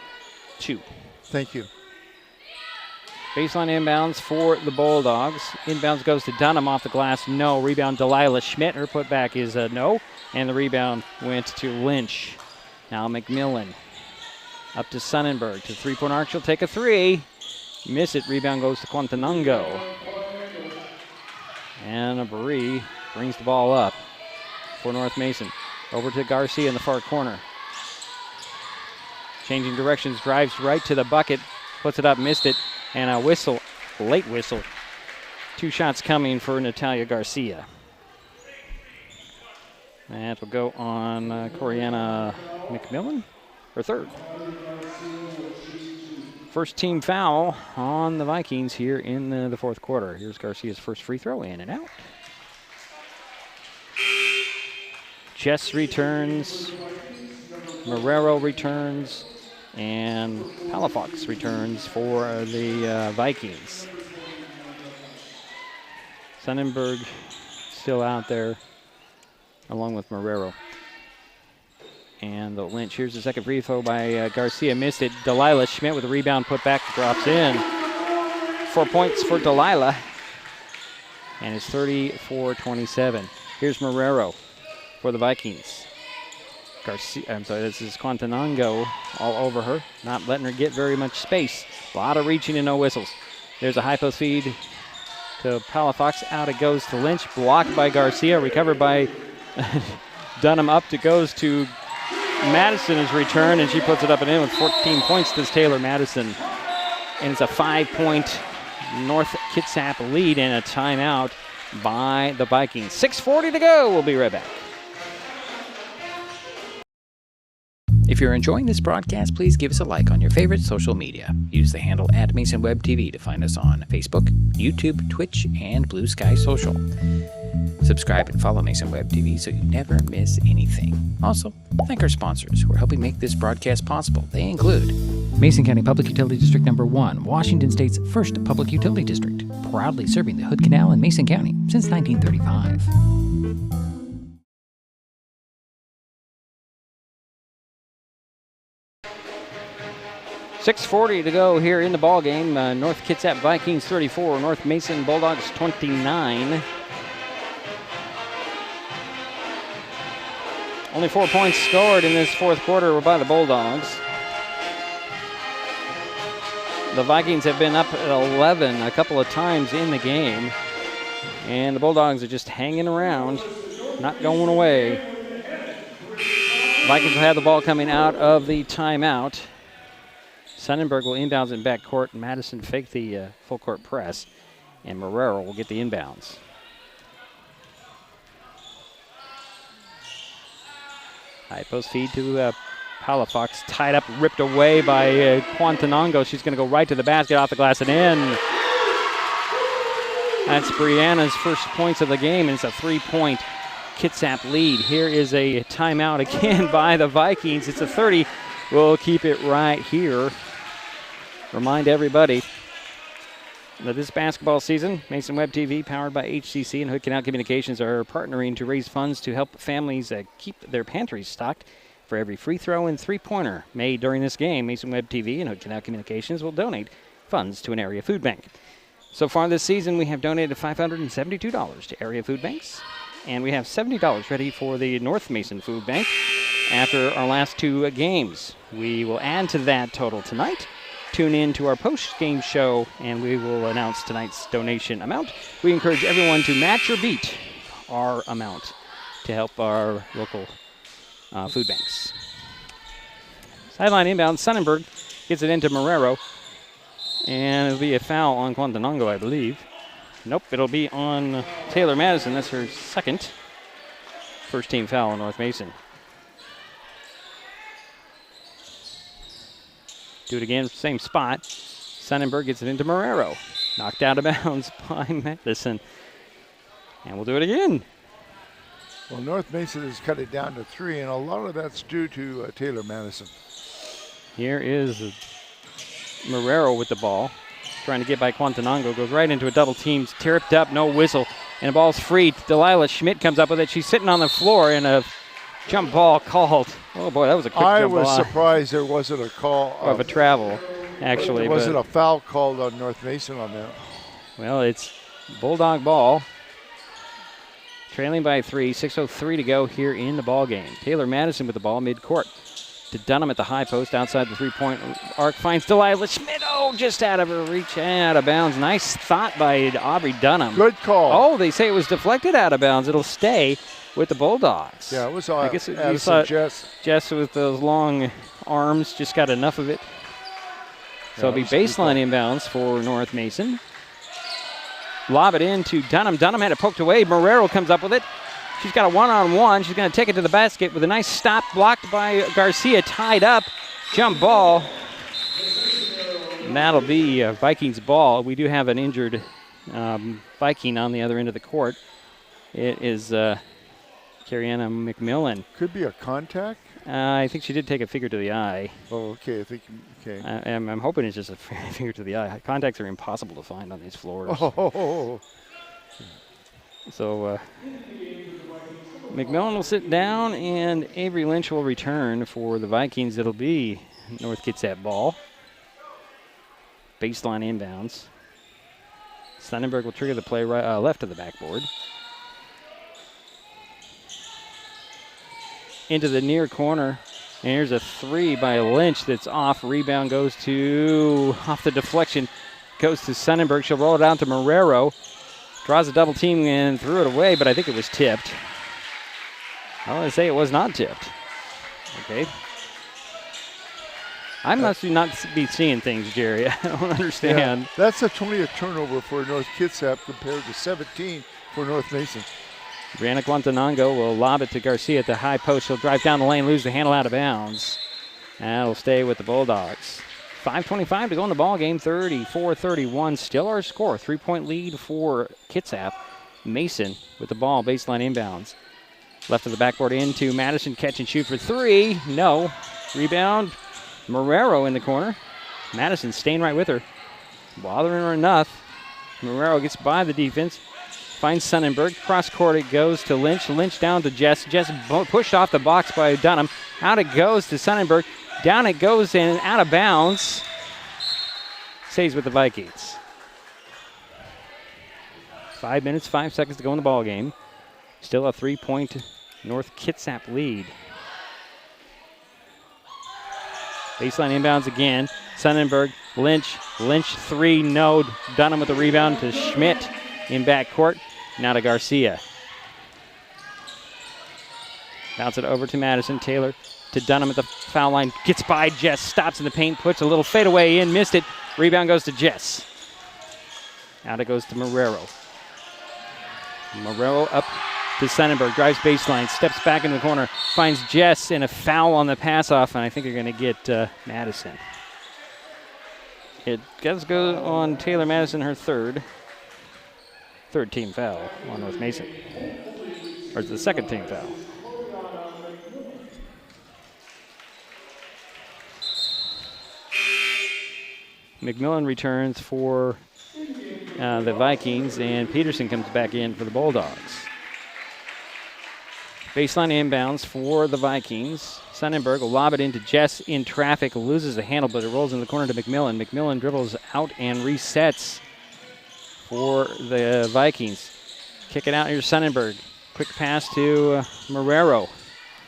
2. Thank you. Baseline inbounds for the Bulldogs. Inbounds goes to Dunham off the glass. No. Rebound, Delilah Schmidt. Her putback is a no. And the rebound went to Lynch. Now McMillan up to Sonnenberg. To three-point arc. She'll take a three. Miss it. Rebound goes to Quantanango. And Bree brings the ball up for North Mason. Over to Garcia in the far corner. Changing directions. Drives right to the bucket. Puts it up. Missed it. And a whistle, late whistle. 2 shots coming for Natalia Garcia. That will go on Coriana McMillan, her third. First team foul on the Vikings here in the fourth quarter. Here's Garcia's first free throw, in and out. Jess returns, Marrero returns, and Palafox returns for the Vikings. Sonnenberg still out there, along with Marrero. And the Lynch, here's the second free throw by Garcia, missed it. Delilah Schmidt with a rebound, put back, drops in. 4 points for Delilah. And it's 34-27. Here's Marrero for the Vikings. This is Quantanango all over her, not letting her get very much space. A lot of reaching and no whistles. There's a high post feed to Palafox. Out it goes to Lynch, blocked by Garcia, recovered by Dunham. Up it goes to Madison's return, and she puts it up and in with 14 points to Taylor Madison. And it's a 5-point North Kitsap lead and a timeout by the Vikings. 6:40 to go. We'll be right back. If you're enjoying this broadcast, please give us a like on your favorite social media. Use the handle @MasonWebTV to find us on Facebook, YouTube, Twitch, and Blue Sky Social. Subscribe and follow Mason Web TV so you never miss anything. Also, thank our sponsors who are helping make this broadcast possible. They include Mason County Public Utility District Number 1, Washington State's first public utility district, proudly serving the Hood Canal in Mason County since 1935. 6:40 to go here in the ball game. North Kitsap Vikings 34, North Mason Bulldogs 29. Only 4 points scored in this fourth quarter by the Bulldogs. The Vikings have been up at 11 a couple of times in the game, and the Bulldogs are just hanging around, not going away. Vikings will have the ball coming out of the timeout. Sonnenberg will inbounds in backcourt. Madison faked the full court press, and Marrero will get the inbounds. High post feed to Palafox, tied up, ripped away by Quantanongo. She's going to go right to the basket, off the glass and in. That's Brianna's first points of the game, and it's a 3-point Kitsap lead. Here is a timeout again by the Vikings. It's a 30. We'll keep it right here. Remind everybody that this basketball season, Mason Web TV, powered by HCC and Hood Canal Communications, are partnering to raise funds to help families keep their pantries stocked. For every free throw and three-pointer made during this game, Mason Web TV and Hood Canal Communications will donate funds to an area food bank. So far this season, we have donated $572 to area food banks, and we have $70 ready for the North Mason Food Bank after our last two games. We will add to that total tonight. Tune in to our post-game show, and we will announce tonight's donation amount. We encourage everyone to match or beat our amount to help our local food banks. Sideline inbound, Sonnenberg gets it into Marrero, and it'll be a foul on Quantanongo, I believe. Nope, it'll be on Taylor Madison. That's her second. First team foul on North Mason. Do it again, same spot. Sonnenberg gets it into Marrero. Knocked out of bounds by Madison. And we'll do it again. Well, North Mason has cut it down to 3, and a lot of that's due to Taylor Madison. Here is Marrero with the ball. Trying to get by Quantanongo. Goes right into a double team. Tripped up, no whistle. And the ball's free. Delilah Schmidt comes up with it. She's sitting on the floor, and a jump ball called. Oh, boy, that was a quick jump ball. I was surprised there wasn't a call of a travel, actually. There wasn't a foul called on North Mason on that. Well, it's Bulldog ball. Trailing by 3, 6:03 to go here in the ball game. Taylor Madison with the ball midcourt. To Dunham at the high post outside the three-point arc. Finds Delilah Schmidt. Oh, just out of her reach and out of bounds. Nice thought by Aubrey Dunham. Good call. Oh, they say it was deflected out of bounds. It'll stay with the Bulldogs. Yeah, it was I guess you saw Jess. Jess with those long arms just got enough of it. So it'll be baseline inbounds for North Mason. Lob it in to Dunham. Dunham had it poked away. Marrero comes up with it. She's got a one-on-one. She's going to take it to the basket with a nice stop, blocked by Garcia, tied up. Jump ball. And that'll be Vikings ball. We do have an injured Viking on the other end of the court. It is Carriana McMillan. Could be a contact? I think she did take a finger to the eye. Oh, okay. Okay. I'm hoping it's just a finger to the eye. Contacts are impossible to find on these floors. Oh. So McMillan will sit down, and Avery Lynch will return for the Vikings. It'll be North Kitsap ball. Baseline inbounds. Sonnenberg will trigger the play right, left of the backboard. Into the near corner. And here's a three by Lynch that's off. Rebound goes to, off the deflection, goes to Sonnenberg. She'll roll it down to Marrero. Draws a double team and threw it away, but I think it was tipped. I want to say it was not tipped. Okay. I must not be seeing things, Jerry. I don't understand. Yeah, that's a 20th turnover for North Kitsap compared to 17 for North Mason. Brianna Quantanongo will lob it to Garcia at the high post. She'll drive down the lane, lose the handle out of bounds. That'll stay with the Bulldogs. 5:25 to go in the ball game. 34-31, still our score. 3-point lead for Kitsap. Mason with the ball, baseline inbounds. Left of the backboard into Madison, catch and shoot for three. No. Rebound, Marrero in the corner. Madison staying right with her. Bothering her enough. Marrero gets by the defense. Finds Sonnenberg. Cross court it goes to Lynch. Lynch down to Jess. Jess pushed off the box by Dunham. Out it goes to Sonnenberg. Down it goes and out of bounds. Stays with the Vikings. 5 minutes, 5 seconds to go in the ball game. Still a 3-point North Kitsap lead. Baseline inbounds again. Sonnenberg, Lynch, three, no. Dunham with the rebound to Schmidt in backcourt. Now to Garcia. Bounce it over to Madison. Taylor to Dunham at the foul line. Gets by Jess, stops in the paint, puts a little fadeaway in, missed it. Rebound goes to Jess. Out it goes to Marrero. Marrero up to Sonnenberg, drives baseline, steps back in the corner, finds Jess, and a foul on the pass-off, and I think they're going to get Madison. It does go on Taylor Madison, her third team foul on North Mason. Or it's the second team foul. McMillan returns for the Vikings, and Peterson comes back in for the Bulldogs. Baseline inbounds for the Vikings. Sonnenberg will lob it into Jess in traffic, loses the handle, but it rolls in the corner to McMillan. McMillan dribbles out and resets for the Vikings. Kick it out, here's Sonnenberg. Quick pass to Marrero.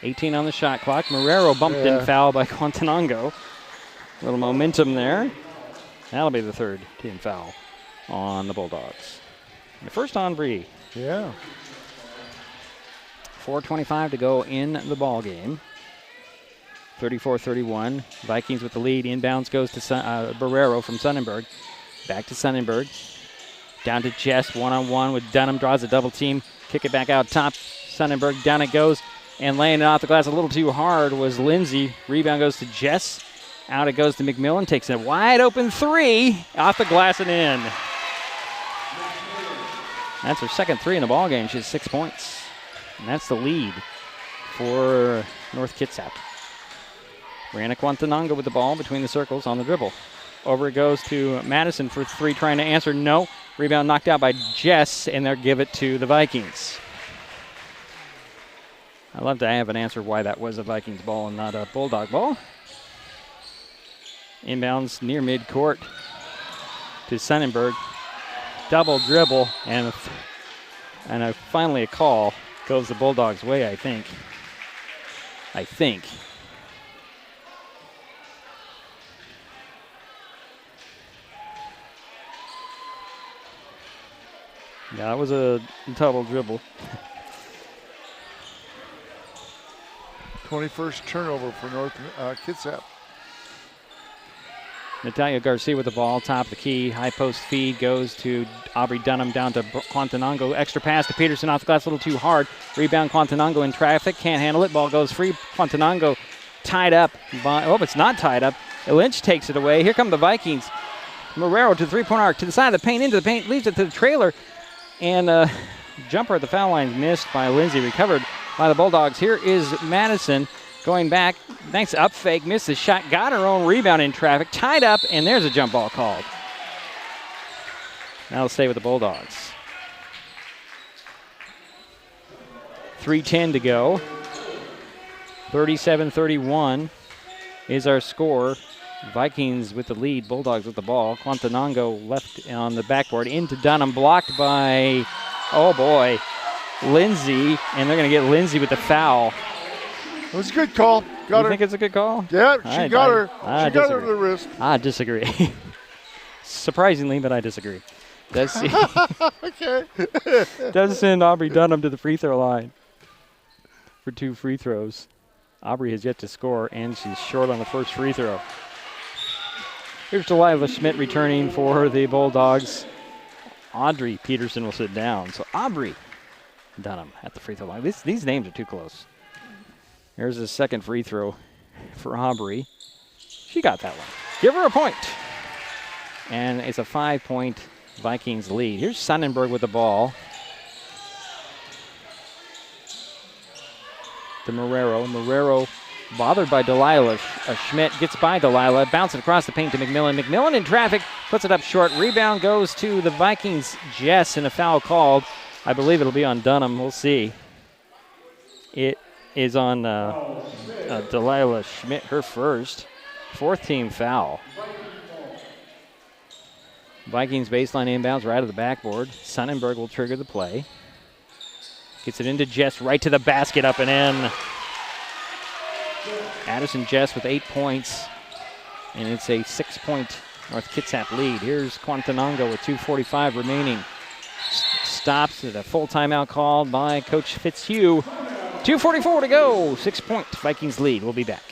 18 on the shot clock. Marrero bumped and fouled by Quantanango. A little momentum there. That'll be the third team foul on the Bulldogs. The first on Bree. Yeah. 4:25 to go in the ball game. 34-31. Vikings with the lead. Inbounds goes to Barrero from Sonnenberg. Back to Sonnenberg. Down to Jess. One-on-one with Dunham. Draws a double team. Kick it back out top. Sonnenberg. Down it goes. And laying it off the glass a little too hard was Lindsay. Rebound goes to Jess. Out it goes to McMillan. Takes a wide open three. Off the glass and in. That's her second three in the ball game. She has 6 points. And that's the lead for North Kitsap. Brianna Quantanango with the ball between the circles on the dribble. Over it goes to Madison for three, trying to answer. No. Rebound knocked out by Jess, and they'll give it to the Vikings. I'd love to have an answer why that was a Vikings ball and not a Bulldog ball. Inbounds near midcourt to Sonnenberg. Double dribble, and finally a call. Goes the Bulldogs' way, I think. Yeah, that was a double dribble. 21st turnover for North Kitsap. Natalia Garcia with the ball, top of the key. High post feed goes to Aubrey Dunham, down to Quantanango. Extra pass to Peterson off the glass, a little too hard. Rebound Quantanango in traffic, can't handle it. Ball goes free. Quantanango tied up. It's not tied up. Lynch takes it away. Here come the Vikings. Marrero to the three-point arc, to the side of the paint, into the paint, leaves it to the trailer. And jumper at the foul line missed by Lindsay, recovered by the Bulldogs. Here is Madison. Going back, thanks up fake, missed the shot, got her own rebound in traffic, tied up, and there's a jump ball called. That'll stay with the Bulldogs. 3:10 to go. 37-31 is our score. Vikings with the lead, Bulldogs with the ball. Quantanango left on the backboard into Dunham, blocked by, Lindsay, and they're going to get Lindsay with the foul. It was a good call. You think it's a good call? Yeah, she got her. She got her to the wrist. I disagree. Surprisingly, but I disagree. Does Okay. does send Aubrey Dunham to the free throw line for 2 free throws. Aubrey has yet to score, and she's short on the first free throw. Here's Delilah Schmidt returning for the Bulldogs. Audrey Peterson will sit down. So Aubrey Dunham at the free throw line. These names are too close. Here's the second free throw for Aubrey. She got that one. Give her a point. And it's a 5-point Vikings lead. Here's Sonnenberg with the ball. to Marrero. Marrero bothered by Delilah. Schmidt gets by Delilah, bounces across the paint to McMillan. McMillan in traffic, puts it up short. Rebound goes to the Vikings, Jess, and a foul called. I believe it'll be on Dunham. We'll see. It is on Delilah Schmidt, her first. Fourth team foul. Vikings baseline inbounds right of the backboard. Sonnenberg will trigger the play. Gets it into Jess, right to the basket, up and in. Addison Jess with 8 points, and it's a 6-point North Kitsap lead. Here's Quantanongo with 2:45 remaining. Stops at a full timeout called by Coach Fitzhugh. 2:44 to go. 6-point Vikings lead. We'll be back.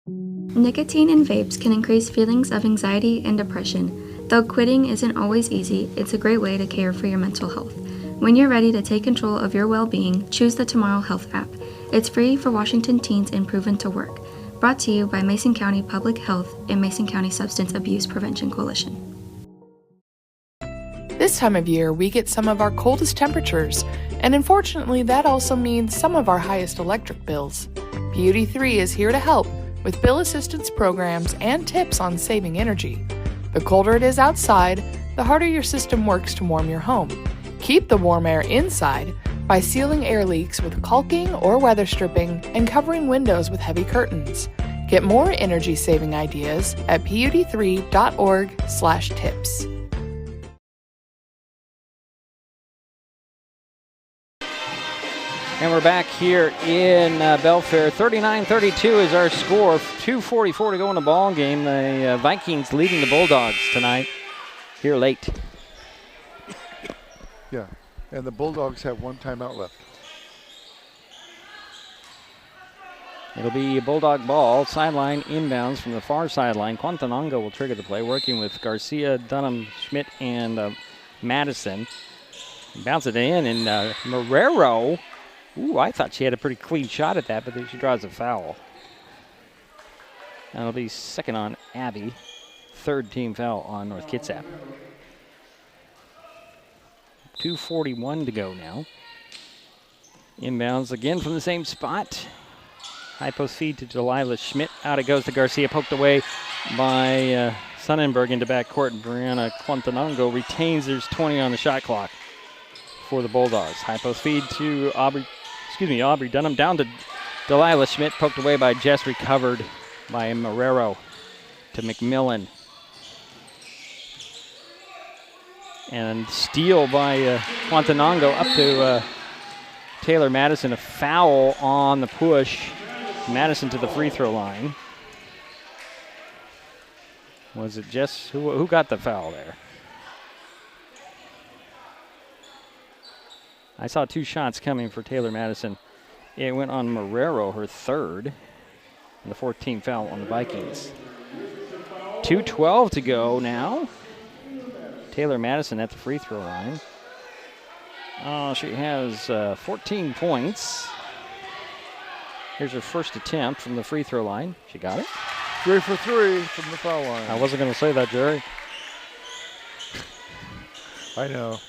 Nicotine in vapes can increase feelings of anxiety and depression. Though quitting isn't always easy, it's a great way to care for your mental health. When you're ready to take control of your well-being, choose the Tomorrow Health app. It's free for Washington teens and proven to work. Brought to you by Mason County Public Health and Mason County Substance Abuse Prevention Coalition. This time of year, we get some of our coldest temperatures, and unfortunately, that also means some of our highest electric bills. Beauty 3 is here to help with bill assistance programs and tips on saving energy. The colder it is outside, the harder your system works to warm your home. Keep the warm air inside by sealing air leaks with caulking or weather stripping and covering windows with heavy curtains. Get more energy-saving ideas at pud3.org/tips. And we're back here in Belfair. 39-32 is our score. 2:44 to go in the ball game. The Vikings leading the Bulldogs tonight here late. Yeah, and the Bulldogs have one timeout left. It'll be a Bulldog ball. Sideline inbounds from the far sideline. Quantanongo will trigger the play, working with Garcia, Dunham, Schmidt, and Madison. Bounce it in, and Marrero. Ooh, I thought she had a pretty clean shot at that, but then she draws a foul. That'll be second on Abby. Third team foul on North Kitsap. 2:41 to go now. Inbounds again from the same spot. High post feed to Delilah Schmidt. Out it goes to Garcia, poked away by Sonnenberg into backcourt. Brianna Quantanongo retains. There's 20 on the shot clock for the Bulldogs. High post feed to Aubrey Dunham, down to Delilah Schmidt, poked away by Jess, recovered by Marrero to McMillan. And steal by Quantanongo up to Taylor Madison. A foul on the push. Madison to the free throw line. Was it Jess? Who got the foul there? I saw two shots coming for Taylor Madison. It went on Marrero, her third, and the 14th foul on the Vikings. 2:12 to go now. Taylor Madison at the free throw line. She has 14 points. Here's her first attempt from the free throw line. She got it. 3 for 3 from the foul line. I wasn't going to say that, Jerry. I know.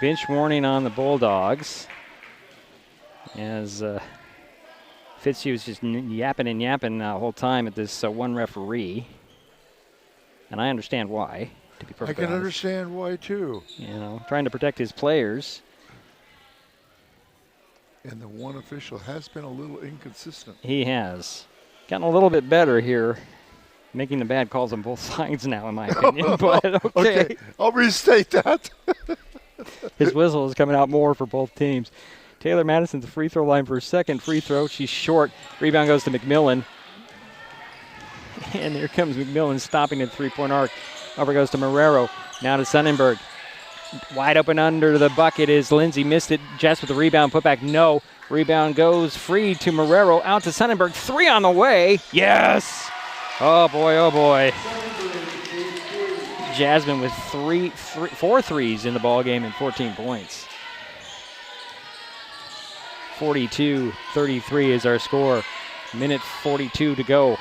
Bench warning on the Bulldogs as Fitzhugh was just yapping and yapping the whole time at this one referee. And I understand why, to be perfectly honest. Understand why, too. You know, trying to protect his players. And the one official has been a little inconsistent. He has. Gotten a little bit better here, making the bad calls on both sides now, in my opinion. But okay. I'll restate that. His whistle is coming out more for both teams. Taylor Madison's free throw line for her second free throw. She's short. Rebound goes to McMillan. And here comes McMillan stopping at the three-point arc. Over goes to Marrero. Now to Sonnenberg. Wide open under the bucket is Lindsay. Missed it. Jess with the rebound. Put back. No. Rebound goes free to Marrero. Out to Sonnenberg. 3 on the way. Yes. Oh, boy. Oh, boy. Jasmine with 4 threes in the ball game and 14 points. 42-33 is our score. Minute 42 to go.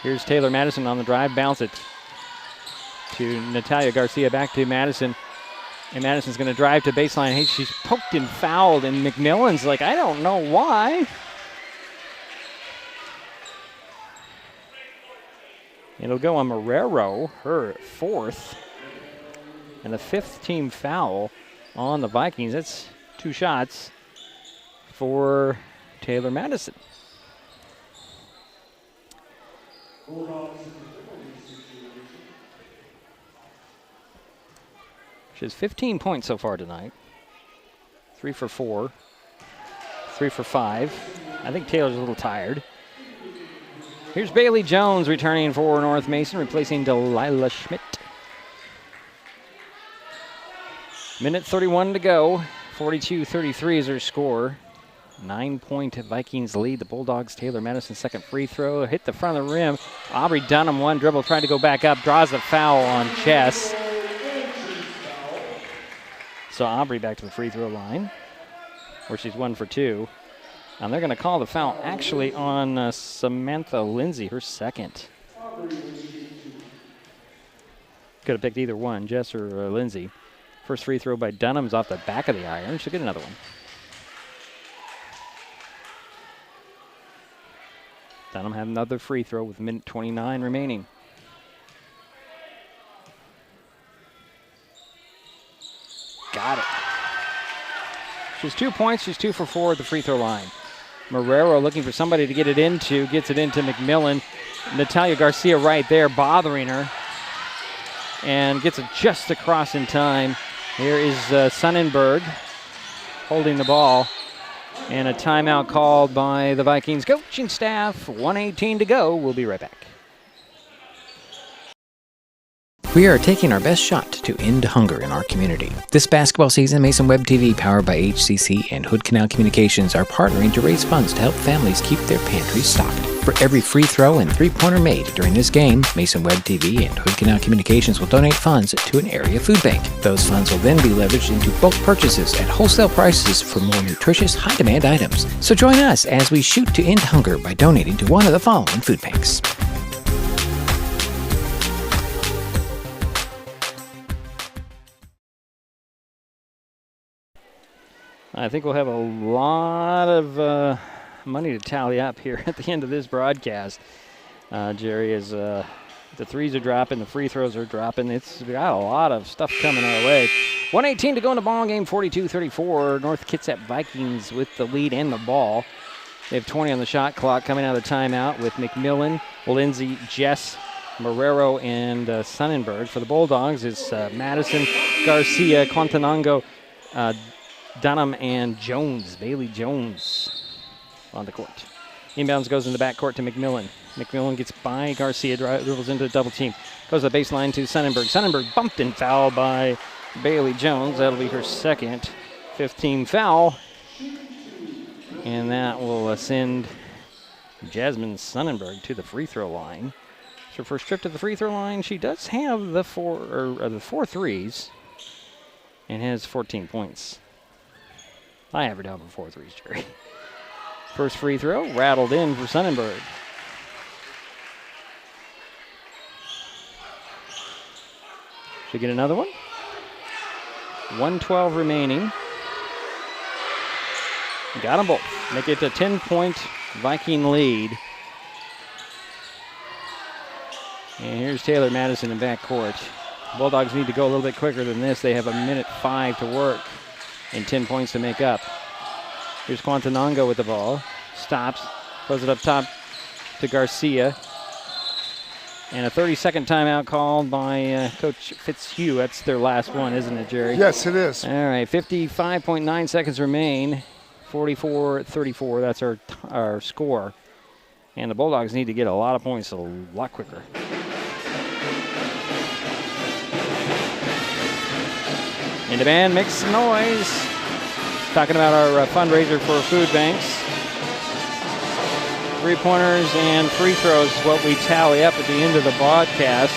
Here's Taylor Madison on the drive. Bounce it to Natalia Garcia. Back to Madison. And Madison's going to drive to baseline. Hey, she's poked and fouled, and McMillan's like, I don't know why. It'll go on Marrero, her 4th. And the 5th team foul on the Vikings. That's 2 shots for Taylor Madison. She has 15 points so far tonight. 3 for 4. 3 for 5. I think Taylor's a little tired. Here's Bailey Jones returning for North Mason, replacing Delilah Schmidt. Minute 31 to go. 42-33 is her score. 9-point Vikings lead. The Bulldogs, Taylor Madison, second free throw. Hit the front of the rim. Aubrey Dunham, one dribble, tried to go back up. Draws a foul on Chess. So Aubrey back to the free throw line, where she's 1 for 2. And they're going to call the foul actually on Samantha Lindsay, her second. Could have picked either one, Jess or Lindsay. First free throw by Dunham's off the back of the iron. She'll get another one. Dunham had another free throw with minute 29 remaining. Got it. She's 2 points. She's 2 for 4 at the free throw line. Marrero looking for somebody to get it into. Gets it into McMillan. Natalia Garcia right there bothering her. And gets it just across in time. Here is Sonnenberg holding the ball. And a timeout called by the Vikings coaching staff. 1:18 to go. We'll be right back. We are taking our best shot to end hunger in our community. This basketball season, Mason Web TV, powered by HCC and Hood Canal Communications, are partnering to raise funds to help families keep their pantries stocked. For every free throw and three-pointer made during this game, Mason Web TV and Hood Canal Communications will donate funds to an area food bank. Those funds will then be leveraged into bulk purchases at wholesale prices for more nutritious, high-demand items. So join us as we shoot to end hunger by donating to one of the following food banks. I think we'll have a lot of money to tally up here at the end of this broadcast, Jerry, as the threes are dropping, the free throws are dropping. It's got a lot of stuff coming our way. 1:18 to go in the ball game, 42-34. North Kitsap Vikings with the lead and the ball. They have 20 on the shot clock coming out of the timeout with McMillan, Lindsay, Jess, Marrero, and Sonnenberg. For the Bulldogs, it's Madison, Garcia, Quantanango, Dunham, and Jones, Bailey Jones on the court. Inbounds goes in the backcourt to McMillan. McMillan gets by Garcia, dribbles into a double team. Goes to the baseline to Sonnenberg. Sonnenberg bumped and fouled by Bailey Jones. That'll be her second 15 foul. And that will send Jasmine Sonnenberg to the free throw line. It's her first trip to the free throw line. She does have the four threes and has 14 points. I have her down for 4 threes, Jerry. First free throw, rattled in for Sonnenberg. Should get another one. 1:12 remaining. Got them both. Make it a 10-point Viking lead. And here's Taylor Madison in backcourt. Bulldogs need to go a little bit quicker than this. They have a minute 5 to work and 10 points to make up. Here's Quantanango with the ball. Stops, throws it up top to Garcia. And a 30-second timeout called by Coach Fitzhugh. That's their last one, isn't it, Jerry? Yes, it is. All right, 55.9 seconds remain. 44-34, that's our score. And the Bulldogs need to get a lot of points a lot quicker. In demand, make some noise. Talking about our fundraiser for food banks. Three-pointers and free throws is what we tally up at the end of the broadcast.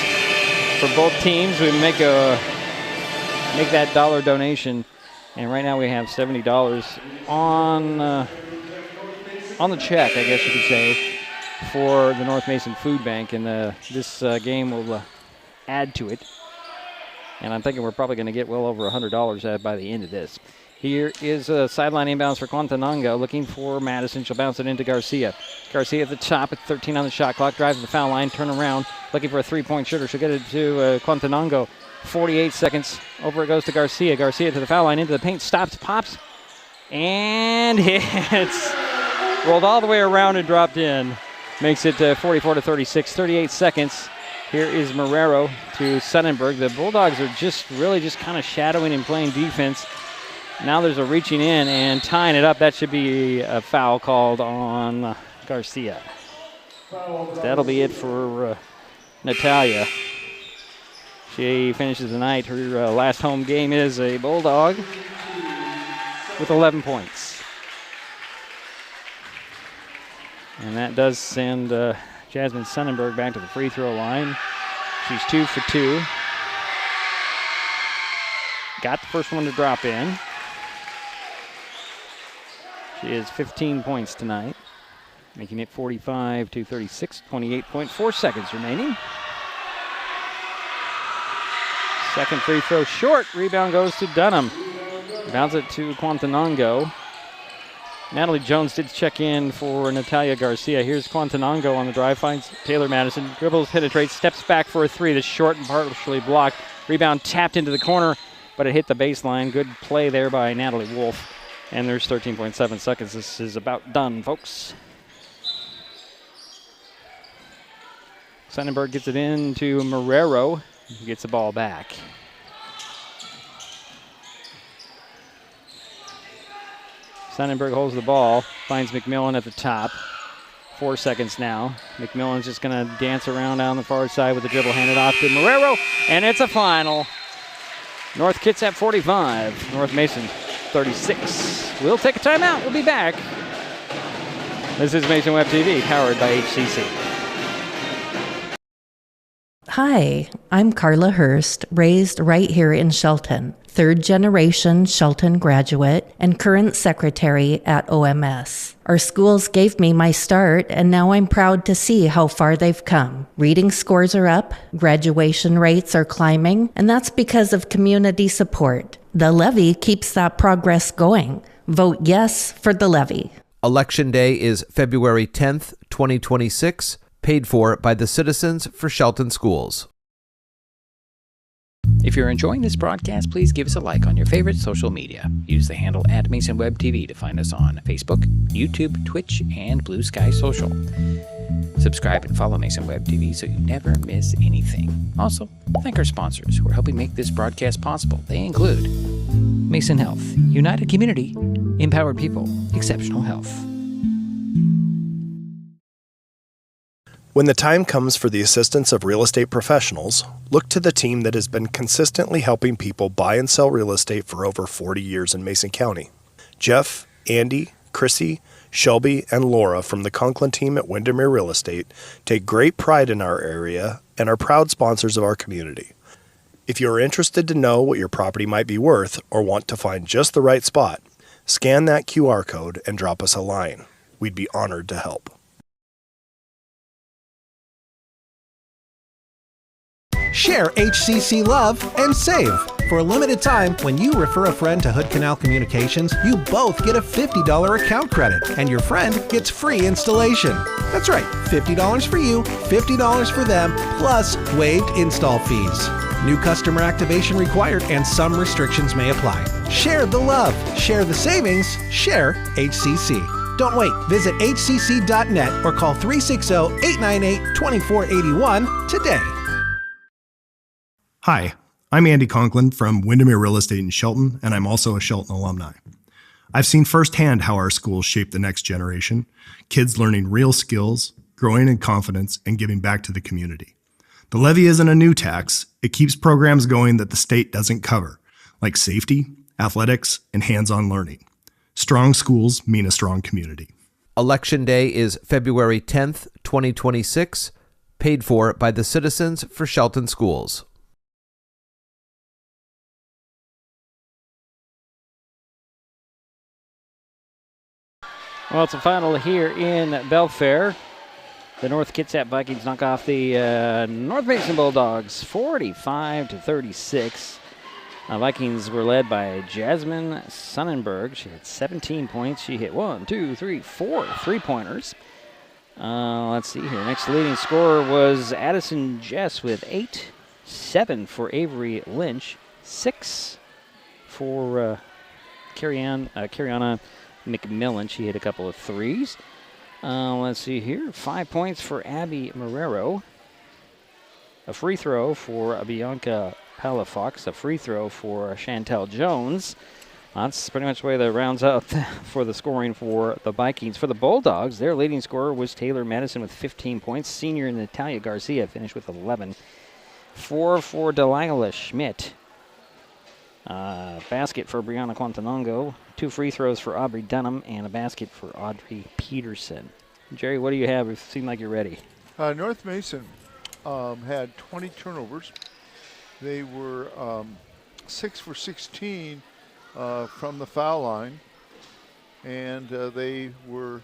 For both teams, we make that dollar donation. And right now we have $70 on the check, I guess you could say, for the North Mason Food Bank. And this game will add to it. And I'm thinking we're probably going to get well over $100 by the end of this. Here is a sideline inbounds for Quantanango, looking for Madison. She'll bounce it into Garcia. Garcia at the top at 13 on the shot clock, drives the foul line, turn around, looking for a three-point shooter. She'll get it to Quantanango. 48 seconds. Over it goes to Garcia. Garcia to the foul line, into the paint, stops, pops, and hits. Rolled all the way around and dropped in. Makes it 44-36, 38 seconds. Here is Marrero to Sonnenberg. The Bulldogs are just kind of shadowing and playing defense. Now there's a reaching in and tying it up. That should be a foul called on Garcia. That'll be it for Natalia. She finishes the night. Her last home game is a Bulldog with 11 points. And that does send Jasmine Sonnenberg back to the free throw line. She's 2 for 2. Got the first one to drop in. She has 15 points tonight, making it 45-36, 28.4 seconds remaining. Second free throw short. Rebound goes to Dunham. Bounce it to Quantanango. Natalie Jones did check in for Natalia Garcia. Here's Quantanango on the drive, finds Taylor Madison, dribbles, penetrates, steps back for a three. The short and partially blocked. Rebound tapped into the corner, but it hit the baseline. Good play there by Natalie Wolf. And there's 13.7 seconds. This is about done, folks. Sonnenberg gets it in to Marrero. He gets the ball back. Sonnenberg holds the ball, finds McMillan at the top. 4 seconds now. McMillan's just going to dance around down the far side with the dribble, handed off to Marrero, and it's a final. North Kitsap 45, North Mason 36. We'll take a timeout. We'll be back. This is Mason Web TV, powered by HCC. Hi, I'm Carla Hurst, raised right here in Shelton, third-generation Shelton graduate and current secretary at OMS. Our schools gave me my start, and now I'm proud to see how far they've come. Reading scores are up, graduation rates are climbing, and that's because of community support. The levy keeps that progress going. Vote yes for the levy. Election Day is February 10th, 2026. Paid for by the Citizens for Shelton Schools. If you're enjoying this broadcast, please give us a like on your favorite social media. Use the handle @MasonWebTV to find us on Facebook, YouTube, Twitch, and Blue Sky Social. Subscribe and follow Mason Web TV so you never miss anything. Also, thank our sponsors who are helping make this broadcast possible. They include Mason Health, United Community, Empowered People, Exceptional Health. When the time comes for the assistance of real estate professionals, look to the team that has been consistently helping people buy and sell real estate for over 40 years in Mason County. Jeff, Andy, Chrissy, Shelby, and Laura from the Conklin team at Windermere Real Estate take great pride in our area and are proud sponsors of our community. If you are interested to know what your property might be worth or want to find just the right spot, scan that QR code and drop us a line. We'd be honored to help. Share HCC love and save. For a limited time, when you refer a friend to Hood Canal Communications, you both get a $50 account credit, and your friend gets free installation. That's right, $50 for you, $50 for them, plus waived install fees. New customer activation required, and some restrictions may apply. Share the love, share the savings, share HCC. Don't wait. Visit hcc.net or call 360-898-2481 today. Hi, I'm Andy Conklin from Windermere Real Estate in Shelton, and I'm also a Shelton alumni. I've seen firsthand how our schools shape the next generation, kids learning real skills, growing in confidence, and giving back to the community. The levy isn't a new tax. It keeps programs going that the state doesn't cover, like safety, athletics, and hands-on learning. Strong schools mean a strong community. Election Day is February 10th, 2026. Paid for by the Citizens for Shelton Schools. Well, it's a final here in Belfair. The North Kitsap Vikings knock off the North Mason Bulldogs 45-36. Vikings were led by Jasmine Sonnenberg. She had 17 points. She hit 4 3-pointers. Let's see here. Next leading scorer was Addison Jess with 8, 7 for Avery Lynch, 6 for Cariana McMillan. She hit a couple of threes. Let's see here. 5 points for Abby Marrero. A free throw for Bianca Palafox. A free throw for Chantel Jones. That's pretty much the way that rounds out for the scoring for the Vikings. For the Bulldogs, their leading scorer was Taylor Madison with 15 points. Senior Natalia Garcia finished with 11. 4 for Delilah Schmidt. Basket for Brianna Quantanongo. 2 free throws for Aubrey Dunham, and a basket for Audrey Peterson. Jerry, what do you have? You seem like you're ready. North Mason had 20 turnovers. They were 6 for 16 from the foul line, and they were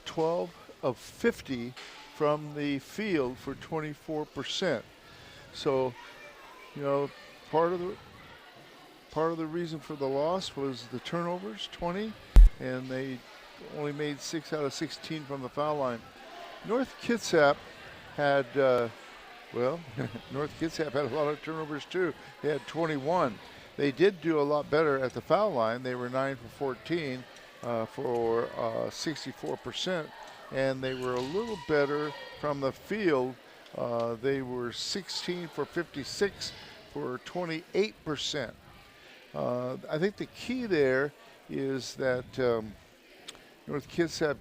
12 of 50 from the field for 24%. So, part of the reason for the loss was the turnovers, 20, and they only made 6 out of 16 from the foul line. North Kitsap had, North Kitsap had a lot of turnovers too. They had 21. They did do a lot better at the foul line. They were 9 for 14 for 64%, and they were a little better from the field. They were 16 for 56 for 28%. I think the key there is that North Kitsap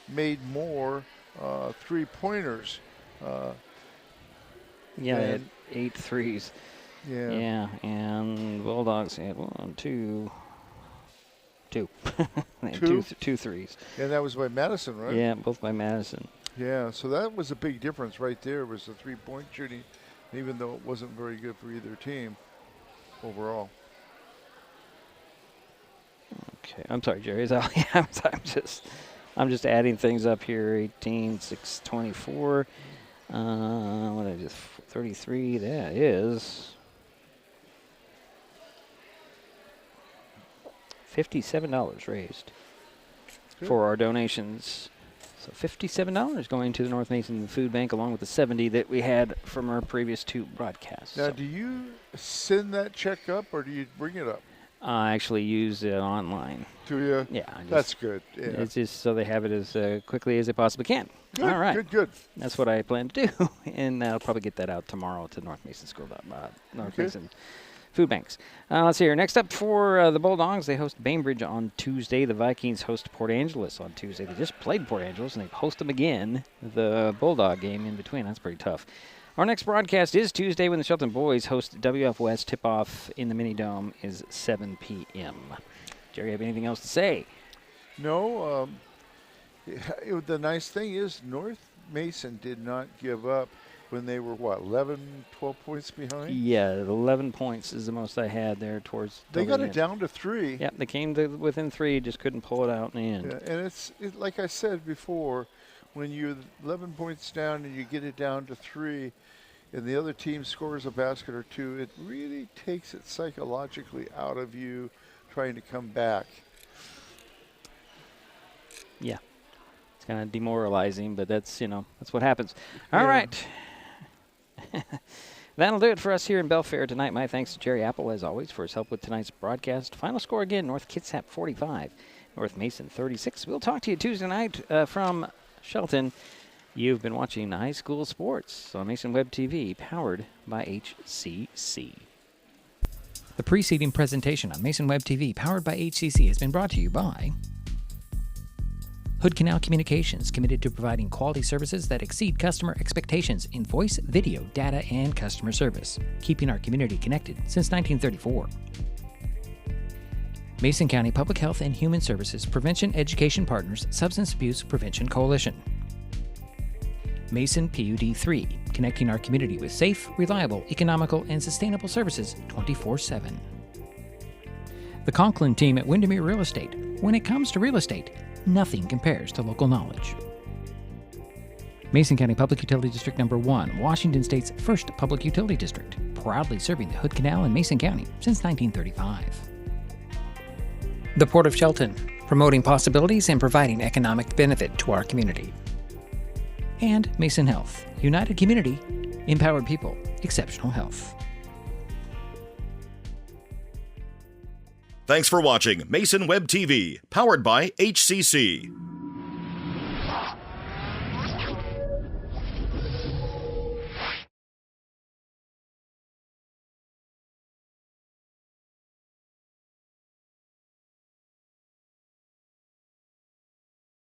made more 3-pointers. They had 8 threes. Yeah, and Bulldogs had 2 threes. And that was by Madison, right? Yeah, both by Madison. Yeah, so that was a big difference right there, was the 3-point shooting, even though it wasn't very good for either team overall. Okay, I'm sorry, Jerry. I'm just adding things up here. 18, 6, 24. What did I just 33? That is $57 raised for our donations. So $57 going to the North Mason Food Bank, along with the 70 that we had from our previous 2 broadcasts. Now, do you send that check up, or do you bring it up? I actually use it online. Do you? Yeah. That's good. Yeah. It's just so they have it as quickly as they possibly can. Good, all right. Good. That's what I plan to do, and I'll probably get that out tomorrow to North Mason School, North Mason Food Banks. Let's see here. Next up for the Bulldogs, they host Bainbridge on Tuesday. The Vikings host Port Angeles on Tuesday. They just played Port Angeles, and they host them again. The Bulldog game in between. That's pretty tough. Our next broadcast is Tuesday when the Shelton boys host WF West. Tip-off in the Mini-Dome is 7 p.m. Jerry, have anything else to say? No. The nice thing is North Mason did not give up when they were, 11, 12 points behind? Yeah, 11 points is the most I had there towards They got it down to 3. Yeah, they came to within 3, just couldn't pull it out in the end. Yeah, and it's like I said before, when you're 11 points down and you get it down to 3 and the other team scores a basket or 2, it really takes it psychologically out of you trying to come back. Yeah. It's kind of demoralizing, but that's what happens. All right. That'll do it for us here in Belfair tonight. My thanks to Jerry Apple, as always, for his help with tonight's broadcast. Final score again, North Kitsap 45, North Mason 36. We'll talk to you Tuesday night from Shelton. You've been watching High School Sports on Mason Web TV, powered by HCC. The preceding presentation on Mason Web TV, powered by HCC, has been brought to you by Hood Canal Communications, committed to providing quality services that exceed customer expectations in voice, video, data, and customer service, keeping our community connected since 1934. Mason County Public Health and Human Services Prevention Education Partners Substance Abuse Prevention Coalition. Mason PUD 3, connecting our community with safe, reliable, economical, and sustainable services 24/7. The Conklin team at Windermere Real Estate. When it comes to real estate, nothing compares to local knowledge. Mason County Public Utility District Number 1, Washington State's first public utility district, proudly serving the Hood Canal in Mason County since 1935. The Port of Shelton, promoting possibilities and providing economic benefit to our community. And Mason Health, united community, empowered people, exceptional health. Thanks for watching Mason Web TV, powered by HCC.